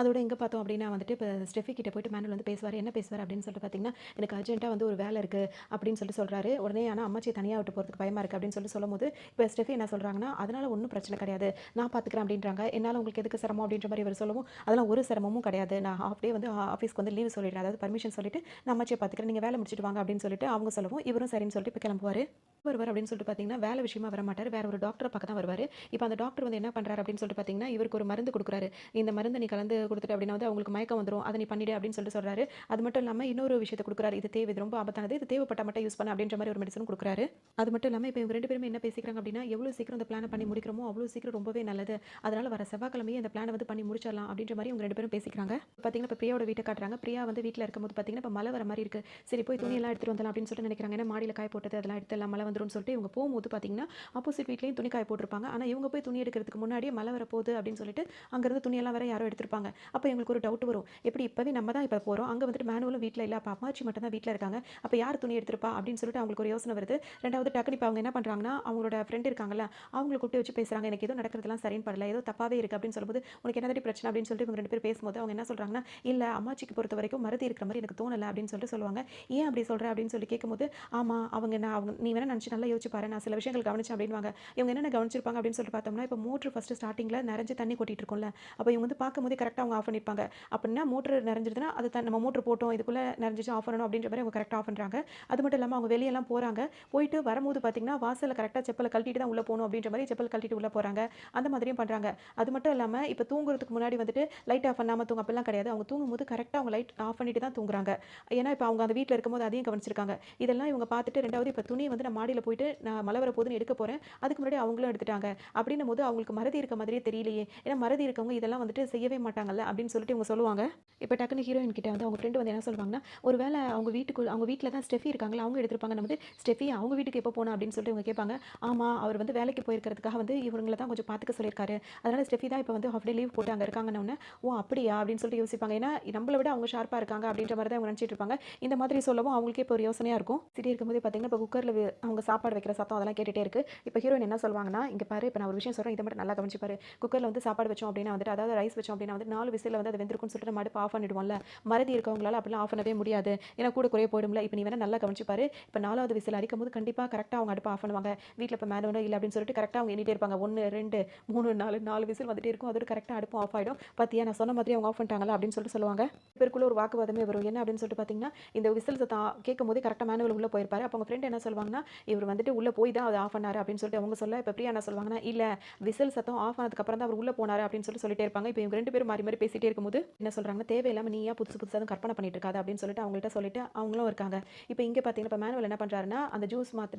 அதோட எங்கே பார்த்தோம் அப்படின்னா வந்துட்டு, இப்போ ஸ்டெஃபி கிட்ட போயிட்டு மேனுவல் வந்து பேசுவார். என்ன பேசுவார் அப்படின்னு சொல்லிட்டு பார்த்தீங்கன்னா, எனக்கு அர்ஜென்ட்டாக வந்து ஒரு வேலை இருக்குது அப்படின்னு சொல்லிட்டு சொல்கிறாரு. உடனே ஆனால் அம்மாச்சியை தனியாக விட்டு போகிறதுக்கு பயமாக இருக்குது அப்படின்னு சொல்லிட்டு சொல்லும்போது, இப்போ ஸ்டெஃபி என்ன சொல்கிறாங்கன்னா, அதனால் ஒன்றும் பிரச்சனை கிடையாது, நான் பார்த்துக்கிறேன் அப்படின்றாங்க. என்னால் உங்களுக்கு எதுக்கு சிரமம் அப்படின்ற மாதிரி இவர் சொல்லவும், அதெல்லாம் ஒரு சிரமமும் கிடையாது, நான் ஹாஃப் டே வந்து ஆஃபீஸ்க்கு வந்து லீவ் சொல்லிடுறேன், அதாவது பர்மிஷன் சொல்லிட்டு நான் அம்மாச்சியை பார்த்துக்கிறேன், நீங்கள் வேலை முடிச்சுட்டு வாங்க அப்படின்னு சொல்லிட்டு அவங்க சொல்லவும், இவரும் சரின்னு சொல்லிட்டு இப்போ கிளம்புவார். வருவார் அப்படின்னு சொல்லிட்டு பார்த்தீங்கன்னா, வேலை விஷயமா வர மாட்டார், வேற ஒரு டாக்டரை பார்க்க தான் வருவார். இப்போ அந்த டாக்டர் வந்து என்ன பண்ணுறாரு அப்படின்னு சொல்லிட்டு பார்த்தீங்கன்னா, இவருக்கு ஒரு மருந்து கொடுக்குறாரு. இந்த மருந்தை நீ கலந்து கொடுத்துட்டு அப்படின்னா வந்து அவங்களுக்கு மயக்கம் வந்துடும், அதை நீ பண்ணிடு அப்படின்னு சொல்லிட்டு சொல்கிறாரு. அது மட்டும் இல்லாமல் இன்னொரு விஷயத்தை கொடுக்குறாரு, இது தேவை, இது ரொம்ப ஆபத்தானது, இது தேவைப்பட்ட மட்டும் யூஸ் பண்ண அப்படின்ற மாதிரி ஒரு மெடிசன் கொடுக்குறாரு. அது மட்டும் இல்லாமல் இப்போ இவங்க ரெண்டு பேருமே என்ன பேசிக்கிறாங்க அப்படின்னா, எவ்வளோ சீக்கிரம் இந்த பிளானை பண்ணி முடிக்கிறோமோ அவ்வளோ சீக்கிரம் ரொம்பவே நல்லது, அதனால் வர செவ்வாய்க்கிழமையே இந்த பிளானை வந்து பண்ணி முடிச்சிடலாம் அப்படின்ற மாதிரி இவங்க ரெண்டு பேரும் பேசிக்கிறாங்க. பார்த்தீங்கன்னா இப்போ பிரியாவோட வீட்டை காட்டுறாங்க. பிரியா வந்து வீட்டில் இருக்கும்போது பார்த்தீங்கன்னா இப்போ மழை வர மாதிரி இருக்குது. சரி போய் துணியெல்லாம் எடுத்துகிட்டு வந்துடலாம் அப்படின்னு சொல்லிட்டு நினைக்கிறாங்க. ஏன்னா மாடியில் காய போட்டது அதெல்லாம் எடுத்துலாம் மழை வந்துடும் சொல்லிட்டு இவங்க போகும்போது பார்த்தீங்கன்னா, ஆப்போசிட் வீட்லேயும் துணி காய போட்டிருப்பாங்க. ஆனால் இவங்க போய் துணி எடுக்கிறதுக்கு முன்னாடியே மழை வர போகுது அப்படின்னு சொல்லிட்டு அங்கேருந்து துணியெல்லாம் வேற யாரோ எடுத்திருப்பாங்க. அப்போ எங்களுக்கு ஒரு டவுட் வரும், எப்படி இப்போவே நம்ம தான் இப்போ போகிறோம், அங்கே வந்துட்டு மேனுவலும் வீட்டில் இல்லை, அப்போ அம்மாச்சி மட்டும் தான் வீட்டில் இருக்காங்க, அப்போ யார் துணி எடுத்திருப்பா அப்படின்னு சொல்லிட்டு அவங்களுக்கு ஒரு யோசனை வருது. ரெண்டாவது டக்குனு இப்போ அவங்க என்ன பண்ணுறாங்கன்னா, அவங்களோட ஃப்ரெண்ட் இருக்காங்கல்ல, அவங்கள கூப்பிட்டு வச்சு பேசுகிறாங்க. எனக்கு ஏதோ நடக்கிறதுலாம் சரின்னு படல, ஏதோ தப்பாவே இருக்குது அப்படின்னு சொல்லும்போது, உனக்கு என்ன பிரச்சனை அப்படின்னு சொல்லிட்டு இவங்க ரெண்டு பேர் பேசும்போது அவங்க என்ன சொல்கிறாங்கன்னா, இல்லை அம்மாச்சிக்கு பொறுத்த வரைக்கும் மருதி இருக்கிற மாதிரி எனக்கு தோணலை அப்படின்னு சொல்லிட்டு சொல்லுவாங்க. ஏன் அப்படி சொல்கிற அப்படின்னு சொல்லி கேட்கும்போது, ஆமாம் அவங்க நீ வேணா நினச்சி நல்லா யோசிச்சு பாரு, நான் சில விஷயங்கள் கவனிச்சேன் அப்படின்வாங்க. இவங்க என்னென்ன கவனிச்சிருப்பாங்க அப்படின்னு சொல்லிட்டு பார்த்தோம்னா, இப்போ மோட்ரு ஃபஸ்ட்டு ஸ்டார்டிங்கில் நிறைஞ்சு தண்ணி கொட்டிட்டு இருக்கும்ல, அப்போ இவங்க வந்து பார்க்கும்போதே கரெக்டாக அவங்க ஆஃப் பண்ணியிருப்பாங்க. அப்படின்னா மோட்ரு நிறைஞ்சிருதுன்னா அது நம்ம மோட்ரு போட்டோம், இதுக்குள்ளே நிறைஞ்சிச்சு ஆஃப் பண்ணணும் அப்படின்ற மாதிரி அவங்க கரெக்டாக ஆஃப் பண்ணுறாங்க. அது மட்டும் இல்லாமல் அவங்க வெளியெல்லாம் போகிறாங்க, போயிட்டு வரும்போது பார்த்தீங்கன்னா வாசலில் கரெக்டாக செப்பலை கழட்டிட்டு தான் உள்ளே போகணும் அப்படின்ற மாதிரி செப்பல் கழட்டிட்டு உள்ளே போகிறாங்க. அந்த மாதிரியும் பண்ணுறாங்க. அது மட்டும் இல்லாமல் இப்போ தூங்குறதுக்கு முன்னாடி வந்துட்டு லைட் ஆஃப் பண்ணாமல் தூங்க அப்படிலாம் கிடையாது. அவங்க தூங்கும்போது கரெக்டாக அவங்க லைட் ஆஃப் பண்ணிட்டு தான் தூங்குறாங்க. ஏன்னா இப்போ அவங்க அந்த வீட்டில் இருக்கும்போது அதையும் கவனிச்சிருக்காங்க. இதெல்லாம் இவங்க பார்த்துட்டு ரெண்டாவது இப்போ துணி வந்து நான் மாடியில் போயிட்டு நான் மழை வர போதுன்னு எடுக்க போகிறேன், அதுக்கு முன்னாடி அவங்களும் எடுத்துட்டாங்க அப்படின்னும் போது அவங்களுக்கு மறதி இருக்க மாதிரியே தெரியலையே, ஏன்னா மறதி இருக்கவங்க இதெல்லாம் வந்துட்டு செய்யவே மாட்டாங்கல்ல அப்படின்னு சொல்லிட்டு இவங்க சொல்லுவாங்க. இப்போ டக்குனு ஹீரோயின் கிட்ட வந்து அவங்க ஃப்ரெண்டு வந்து என்ன சொல்லுவாங்கன்னா, ஒரு வேளை அவங்க வீட்டில் தான் ஸ்டெஃபி இருக்காங்களா, அவங்க எடுத்திருப்பாங்க. நம்ம வந்து ஸ்டெஃபி அவங்க வீட்டுக்கு எப்போ போனா அப்படின்னு சொல்லிட்டு இவங்க கேட்பாங்க. ஆமாம், அவர் வந்து வேலைக்கு போயிருக்கிறதுக்காக வந்து இவங்களை தான் கொஞ்சம் பார்த்துக்க சொல்லியிருக்காரு, அதனால ஸ்டெஃபி தான் இப்போ வந்து ஹாஃப் டே லீவ் போட்டு அங்கே இருக்காங்கன்னு. ஓ அப்படியா அப்படின்னு சொல்லிட்டு யோசிப்பாங்க. ஏன்னா நம்மளை விட அவங்க ஷார்ப்பாக இருக்காங்க அப்படின்ற மாதிரி தான் அவங்க நினச்சிட்டு இருப்பாங்க. இந்த மாதிரி சொல்லவும் அவங்களுக்கே இப்போ ஒரு யோசனையாக இருக்கும். சிட்டி இருக்கும்போது பார்த்தீங்கன்னா இப்போ குக்கரில் அவங்க சாப்பாடு வைக்கிற சத்தம் அதெல்லாம் கேட்டுகிட்டே இருக்குது. இப்போ ஹீரோயின் என்ன சொல்லுவாங்கன்னா, இங்கே பாரு இப்போ நான் ஒரு விஷயம் சொல்கிறேன், இதை மட்டும் நல்லா கவனிச்சு பாரு. குக்கரில் வந்து சாப்பாடு வச்சோம் அப்படின்னா வந்துட்டு, அதாவது ரைஸ் வச்சோம் அப்படின்னா வந்து 4 விசில் வந்து அது வெந்திருக்குன்னு சொல்லிட்டு நம்ம அடுப்பு ஆஃப் பண்ணிடுவோம்ல, மறதி இருக்கவங்களால அப்படிலாம் ஆஃப் பண்ணவே முடியாது, ஏன்னா கூட குறைய போயிடும்ல. இப்போ நீ வேணா நல்லா கவனிச்சு பாரு, இப்போ 4வது விசில் அடிக்கும்போது கண்டிப்பாக கரெக்டாக அவங்க அடுப்பு ஆஃப் பண்ணுவாங்க. வீட்டில் இப்போ மேனுவலும் இல்லை அப்படின்னு சொல்லிட்டு கரெக்டாக அவங்க எண்ணிட்டே இருப்பாங்க. 1 2 3 4 விசில் வந்துட்டே இருக்கும், அதோட கரெக்டாக அடுப்பும் ஆஃப் ஆகிடும். பார்த்தியா நான் சொன்ன மாதிரி அவங்க ஆஃப் பண்ணிட்டாங்களா அப்படின்னு சொல்லிட்டு சொல்லுவாங்க. இவருக்குள்ள ஒரு வாக்குவாதமே வரும். என்ன அப்படின்னு சொல்லிட்டு பார்த்தீங்கன்னா, இந்த விசில் சத்தம் கேட்கும் போது கரெக்டாக மேனுவல் உள்ளே போயிருப்பாரு. அப்போ அவங்க ஃப்ரெண்ட் என்ன சொல்லுவாங்கன்னா, இவர் வந்துட்டு உள்ளே போய் தான் அதை ஆஃப் பண்ணாரு அப்படின்னு சொல்லிட்டு அவங்க சொல்ல, இப்போ பிரியா என்ன சொல்லுவாங்கன்னா, இல்லை விசில் சத்தம் ஆஃப் ஆனதுக்கப்புறம் தான் அவர் உள்ளே போனாரு அப்படின்னு சொல்லிட்டே இருப்பாங்க. இப்போ இவங்க ரெண்டு பேரும் மாறி மாறி பேசிட்டே இருக்கும்போது என்ன சொல்கிறாங்கன்னா, தேவையில்லாமல் நீ ஏன் புதுசு புதுசாக கற்பனை பண்ணிட்டு இருக்காது அப்படின்னு சொல்லிட்டு அவங்கள்ட்ட சொல்லிட்டு அவங்களும் இருக்காங்க. இப்போ இங்கே பார்த்தீங்கன்னா இப்போ மேனுவல் என்ன பண்ணுறாருன்னா, அந்த ஜூஸ்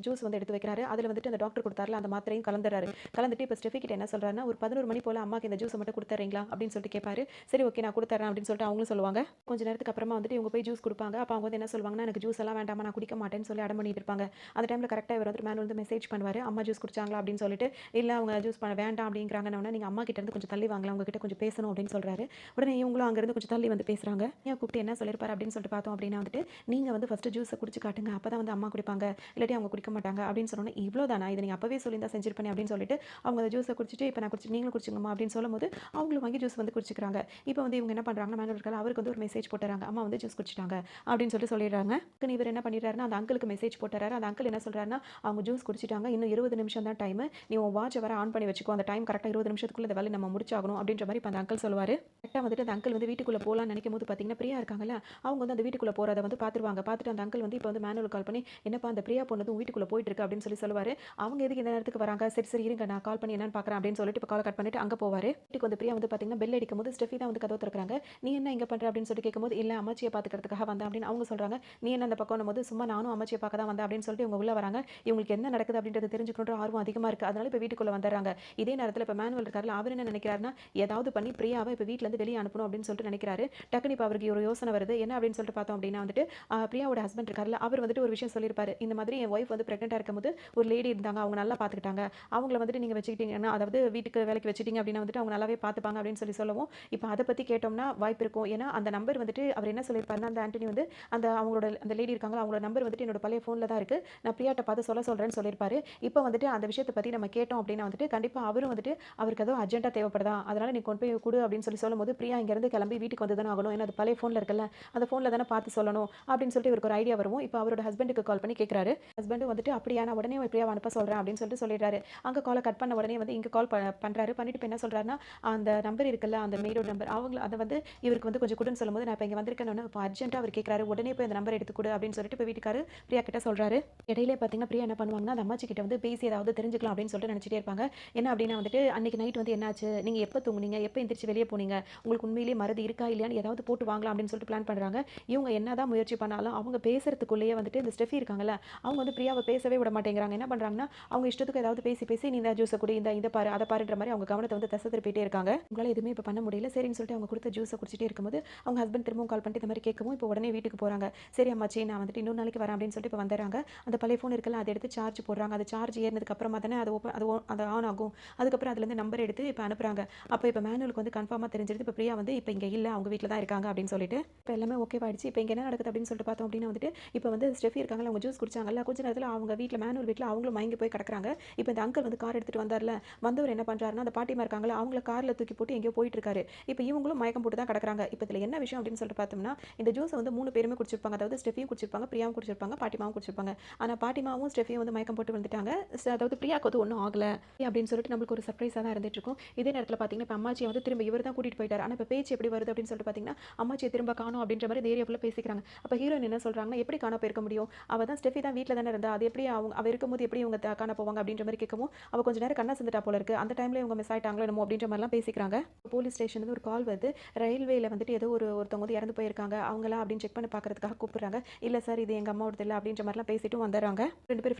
வந்து எடுத்து வைக்கிறாரு. அதில் வந்துட்டு அந்த டாக்டர் கொடுத்தாருல அந்த மாத்திரையும் கலந்துறாரு. கலந்துட்டு இப்போ ஸ்டெஃபி கிட்ட என்ன சொல்கிறாருன்னா, ஒரு 11 மணி போல் அம்மாக்கு இந்த ஜூஸை மட்டும் கொடுத்துறீங்களா அப்படின்னு சொல்லிட்டு கேட்பாரு. சரி ஓகே நான் கொடுத்துறேன் அப்படின்னு சொல்லிட்டு அவங்களும் சொல்லுவாங்க. கொஞ்ச நேரத்துக்கு அப்புறமா வந்துட்டு இவங்க போய் ஜூஸ் கொடுப்பாங்க. அப்போ அவங்க வந்து என்ன சொல்லுவாங்கன்னா, எனக்கு ஜூஸ் எல்லாம் வேண்டாமா, நான் குடிக்க மாட்டேன்னு சொல்லி அடம் பண்ணிட்டு இருப்பாங்க. அந்த டைமில் கரெக்டாக இவர் வந்து மேனுவல் வந்து மெசேஜ் பண்ணுவார், அம்மா ஜூஸ் குடிச்சாங்களா அப்படின்னு சொல்லிட்டு. இல்லை அவங்க ஜூஸ் பண்ண வேண்டாம் அப்படிங்கிறாங்கன்னா, நீங்கள் அம்மா கிட்ட இருந்து கொஞ்சம் தள்ளி வாங்கலாம், உங்ககிட்ட கொஞ்சம் பேசணும் அப்படின்னு சொல்கிறாரு. உடனே இவங்களும் அங்கேருந்து கொஞ்சம் தள்ளி வந்து பேசுகிறாங்க. ஏன் கூப்பிட்டு என்ன சொல்லியிருப்பாரு அப்படின்னு சொல்லிட்டு பார்த்தோம் அப்படின்னா வந்துட்டு, நீங்கள் வந்து ஃபஸ்ட்டு ஜூஸை குடிச்சு காட்டுங்க, அப்போ தான் வந்து அம்மா குடிப்பாங்க, இல்லாட்டி அவங்க குடிக்க மாட்டாங்க அப்படின்னு சொன்னோன்னே, இவ்வளோ தானா, இதை நீங்கள் அப்போவே சொல்லியிருந்தா செஞ்சிருப்பேன் அப்படின்னு சொல்லிட்டு அவங்க அந்த ஜூஸை குடிச்சிட்டு, இப்போ நான் குடிச்சு நீங்களும் குடிச்சுங்கம்மா அப்படின்னு சொல்லும்போது அவங்களும் வாங்கி ஜூஸ் வந்து குடிச்சிக்கிறாங்க. இப்போ வந்து இவங்க என்ன பண்ணுறாங்கன்னா, மேனுவல் அவருக்கு வந்து ஒரு மெசேஜ் போட்டுறாங்க, அம்மா வந்து ஜூஸ் குடிச்சிட்டாங்க அப்படின்னு சொல்லிட்டு சொல்லிடுறாங்க. இவர் என்ன பண்ணிடுறாருன்னா, அந்த அங்கிளுக்கு மெசேஜ் போட்டுறாரு. அந்த அங்கிள் என்ன சொல்கிறாருன்னா, சொல்கிறாங்கன்னா, அவங்க ஜூஸ் குடிச்சிட்டாங்க. இன்னும் 20 நிமிஷம் தான் டைமு. நீ உன் வாட்ச வேற ஆன் பண்ணி வச்சுக்கோ. அந்த டைம் கரெக்ட்டா 20 நிமிஷத்துக்குள்ள இந்த வேலைய நம்ம முடிச்சாகணும் அப்படின்ற மாரி இப்ப அந்த அங்கிள் சொல்லுவாரு. கரெக்ட்டா வந்துட்டு அந்த அங்கிள் வந்து வீட்டுக்குள்ள போலான்னு நினைக்கும்போது பார்த்தீங்கன்னா, பிரியா இருக்காங்கல்ல, அவங்க வந்து அந்த வீட்டுக்குள்ள போறத வந்து பார்த்துருவாங்க. பார்த்துட்டு அந்த அங்கிள் வந்து இப்ப வந்து மேனுவலுக்கு கால் பண்ணி, "என்னப்பா அந்த பிரியா பொண்ணு வந்து உன் வீட்டுக்குள்ள போயிட்டு இருக்கு" அப்படின்னு சொல்லுவாரு. அவங்க எதுக்கு இந்த நேரத்துக்கு வராங்க? சரி, சரி இருங்க நான் கால் பண்ணி என்னன்னு பார்க்குறேன் அப்படின்னு சொல்லிட்டு இப்ப கால கட் பண்ணிட்டு அங்க போவாரு. வீட்டுக்கு வந்து பிரியா வந்து பார்த்தீங்கன்னா, பெல் அடிக்கும்போது ஸ்டெஃபி தான் வந்து கதவ திறக்குறாங்க. "நீ என்ன இங்க பண்ற?" அப்படின்னு சொல்லிட்டு கேட்கும்போது, "இல்ல அம்மாச்சிய பார்த்துக்கிறதுக்காக வந்தேன்" அப்படின்னு அவங்க சொல்றாங்க. "நீ என்ன அந்த பக்கம்ன்னும்போது, சும்மா நானும் அம்மாச்சிய பார்க்க தான் வந்தேன்" அப்படின்னு சொல்லிட்டு இவங்க உள்ள வராங்க. இவங்களுக்கு என்ன நடக்குது அப்படின்றத தெரிஞ்சுக்கணுன்ற ஆர்வம் அதிகமா இருக்கு. அதனால இப்ப வீட்டுக்குள்ள வந்துர்றாங்க. இதே நேரத்துல இப்ப மேனுவல் இருக்கார்ல, அவர் என்ன நினைக்கிறாருன்னா, ஏதாவது பண்ணி பிரியாவ இப்ப வீட்ல இருந்து வெளிய அனுப்பணும் அப்படின்னு சொல்லிட்டு நினைக்கிறாரு. டக்குனு இப்ப அவருக்கு ஒரு யோசனை வருது. என்ன அப்படின்னு சொல்லிட்டு பார்த்தோம் அப்படின்னா வந்துட்டு, பிரியாவோட ஹஸ்பண்ட் இருக்கார்ல, அவர் வந்துட்டு ஒரு விஷயம் சொல்லியிருப்பாரு. இந்த மாதிரி என் ஒய்ஃப் வந்து பிரெக்னன்ட்டா இருக்கும்போது ஒரு லேடி இருந்தாங்க. அவங்க நல்லா பார்த்துக்கிட்டாங்க. அவங்கள வந்துட்டு நீங்க வச்சுக்கிட்டீங்கன்னா, அதாவது வீட்டுக்கு வேலைக்கு வச்சுட்டீங்க அப்படின்னா வந்துட்டு அவங்க நல்லாவே பார்த்துப்பாங்க அப்படின்னு சொல்லவும், இப்ப அத பத்தி கேட்டோம்னா வாய்ப்பு இருக்கும். ஏன்னா அந்த நம்பர் வந்துட்டு அவர் என்ன சொல்லியிருப்பாருன்னா, அந்த ஆண்டனி வந்து அந்த அவங்களோட அந்த லேடி இருக்காங்கல்ல, அவங்களோட நம்பர் வந்துட்டு என்னோட பழைய ஃபோன்ல தான் இருக்கு. நான் பிரியாட்ட பார்த்து சொல்றேன்னு சொல்லியிருப்பாரு. இப்ப வந்துட்டு அந்த விஷயத்த பத்தி நம்ம கேட்டோம் அப்படின்னா வந்துட்டு, கண்டிப்பா அவரும் வந்துட்டு அவருக்கு ஏதோ அர்ஜென்ட்டா தேவைப்படுதா, அதனால நீ கொண்டு போய் குடு அப்படின்னு சொல்லும்போது, பிரியா இங்கருந்து கிளம்பி வீட்டுக்கு வந்து தானே ஆகணும். ஏன்னா அது பழைய ஃபோன்ல இருக்குல்ல, அந்த ஃபோன்ல தானே பார்த்து சொல்லணும் அப்படின்னு சொல்லிட்டு இவருக்கு ஒரு ஐடியா வரவும், இப்ப அவரோட ஹஸ்பண்டுக்கு கால் பண்ணி கேட்கிறாரு. ஹஸ்பண்டும் வந்துட்டு அப்படியா நான் உடனே பிரியாவ அனுப்ப சொல்றேன் அப்படின்னு சொல்லிட்டு சொல்லிடுறாரு. அங்க கால கட் பண்ண உடனே வந்து இங்க கால் பண்றாரு. பண்ணிட்டு இப்ப என்ன சொல்றாருன்னா, அந்த நம்பர் இருக்குல்ல, அந்த மெயிலோட நம்பர் அவங்கள அத வந்து இவருக்கு வந்து கொஞ்சம் குடுன்னு சொல்லும்போது, நான் இப்ப இங்க வந்திருக்கேன்னு இப்ப அர்ஜென்ட்டா அவர் கேட்கிறாரு. உடனே போய் அந்த நம்பர் எடுத்து குடு அப்படின்னு சொல்லிட்டு இப்ப வீட்டுக்காரு பிரியா கிட்ட சொல்றாரு. இடையிலே பார்த்தீங்கன்னா, பிரியா என்ன பண்ணுவாங்கன்னா, அந்த அம்மாச்சி கிட்ட வந்து பேசி ஏதாவது தெரிஞ்சுக்கலாம் அப்படின்னு சொல்லிட்டு நினைச்சிட்டே இருப்பாங்க. என்ன அப்படின்னா வந்துட்டு, அன்னைக்கு நைட் வந்து என்னாச்சு? நீங்க எப்ப தூங்குனீங்க? எப்ப எந்திரிச்சு வெளிய போனீங்க? உங்களுக்கு உண்மையிலேயே மறதி இருக்கா? இல்லையான்னு ஏதாவது போட்டு வாங்கலாம் அப்படின்னு சொல்லிட்டு பிளான் பண்றாங்க. இவங்க என்னதான் முயற்சி பண்ணாலும், அவங்க பேசுறதுக்குள்ளேயே வந்துட்டு இந்த ஸ்டெஃபி இருக்காங்கல்ல, அவங்க வந்து பிரியாவ பேசவே விட மாட்டேங்கிறாங்க. என்ன பண்றாங்கன்னா, அவங்க இஷ்டத்துக்கு ஏதாவது பேசி, "நீ இந்த ஜூஸ குடி, இத பாரு, அத பாருன்ற" மாரி அவங்க கவனத்த வந்து திசை திருப்பிட்டே இருக்காங்க. உங்களால எதுவுமே இப்ப பண்ண முடியல. சரின்னு சொல்லிட்டு அவங்க குடுத்த ஜூஸ குடிச்சிட்டே இருக்கும்போது, அவங்க ஹஸ்பண்ட் திரும்பவும் கால் பண்ணிட்டு இந்த மாரி கேட்கவும், இப்போ உடனே வீட்டுக்கு போறாங்க. "சரி அம்மாச்சி, நான் வந்துட்டு இன்னொரு நாளைக்கு வரேன்" அப்படின்னு சொல்லிட்டு இப்ப வந்துர்றாங்க. அந்த பழைய ஃபோன் இருக்குல்ல, அத எடுத்து சார்ஜ் போடுறாங்க. அது சார்ஜ் ஏறுனதுக்கு அப்புறமா தானே அது ஓப்பன் அது ஆன் ஆகும். அதுக்கப்புறம் அதுலேருந்து நம்பர் எடுத்து இப்ப அனுப்புறாங்க. அப்ப இப்ப மேனுவலுக்கு வந்து கன்ஃபார்மா தெரிஞ்சிருது. இப்ப பிரியா வந்து இப்ப இங்க இல்ல. அவங்க வீட்ல தான் இருக்காங்க அப்படின்னு சொல்லிட்டு. இப்ப எல்லாமே ஓகேவாயிடுச்சு. இப்ப இங்க என்ன நடக்குது அப்படின்னு சொல்லிட்டு பார்த்தோம் அப்படின்னா வந்துட்டு, இப்ப வந்து ஸ்டெஃபி இருக்காங்கல்ல, அவங்க ஜூஸ் குடிச்சாங்கல்ல, கொஞ்ச நேரத்துல அவங்க வீட்ல மேனுவல் வீட்ல அவங்களும் மயங்கி போய் கிடக்குறாங்க. இப்ப இந்த அங்கிள் வந்து கார் எடுத்துட்டு வந்தார்ல, வந்தவர் என்ன பண்றாருன்னா, அந்த பாட்டிமா இருக்காங்கல்ல, அவங்கள கார்ல தூக்கி போட்டு எங்கேயோ போயிட்டு இருக்காரு. இப்ப இவங்களும் மயக்கம் போட்டு தான் கிடக்குறாங்க. இப்ப இதுல என்ன விஷயம் அப்படின்னு சொல்லிட்டு பார்த்தோம்னா, இந்த ஜூஸ வந்து 3 பேருமே குடிச்சிருப்பாங்க. அதாவது ஸ்டெஃபியும் குடிச்சிருப்பாங்க, பிரியாவும் குடிச்சிருப்பாங்க, பாட்டிமாவும் குடிச்சிருப்பாங்க. ஆனா பாட்டிமாவும் ஸ்டெஃபியும் வந்து மயக்கம் போட்டு விழுந்துட்டாங்க. அதாவது பிரியாக்கு வந்து ஒண்ணும் ஆகல அப்படின்னு சொல்லிட்டு நம்மளுக்கு ஒரு சர்ப்ரைஸா தான் இருந்துட்டு இருக்கும். இதே நேரத்துல பார்த்தீங்கன்னா, இப்ப அம்மாச்சிய வந்து திரும்ப இவர் தான் கூட்டிட்டு போயிட்டாரு. ஆனா இப்ப பேச்சு எப்படி வருது அப்படின்னு சொல்லிட்டு பார்த்தீங்கன்னா, அம்மாச்சிய திரும்ப காணோம் அப்படின்ற மாரி இந்த ஏரியாக்குள்ள பேசிக்கிறாங்க. அப்ப ஹீரோயின் என்ன சொல்றாங்கன்னா, எப்படி காணாம போயிருக்க முடியும்? அவ தான் ஸ்டெஃபி தான் வீட்ல தானே இருந்தா. அது எப்படி அவ இருக்கும்போது எப்படி இவங்க காண போவாங்க அப்படின்ற மாரி கேட்கவும், அவ கொஞ்ச நேரம் கண்ண சிந்துட்டா போல இருக்கு. அந்த டைம்ல இவங்க மிஸ் ஆயிட்டாங்களோ என்னமோ அப்படின்ற மாரிலாம் பேசிக்கிறாங்க. போலீஸ் ஸ்டேஷன்ல இருந்து ஒரு கால் வருது. ரயில்வேல வந்துட்டு ஏதோ ஒருத்தவங்க வந்து இறந்து போயிருக்காங்க. அவங்களா அப்படின்னு செக் பண்ணி பார்க்கறதுக்காக கூப்பிடுறாங்க. இல்ல சார் இது எங்க அம்மாவோடது இல்ல அப்படின்ற மாரிலாம் பேசிட்டு வந்துர்றாங்க. 2 பேர்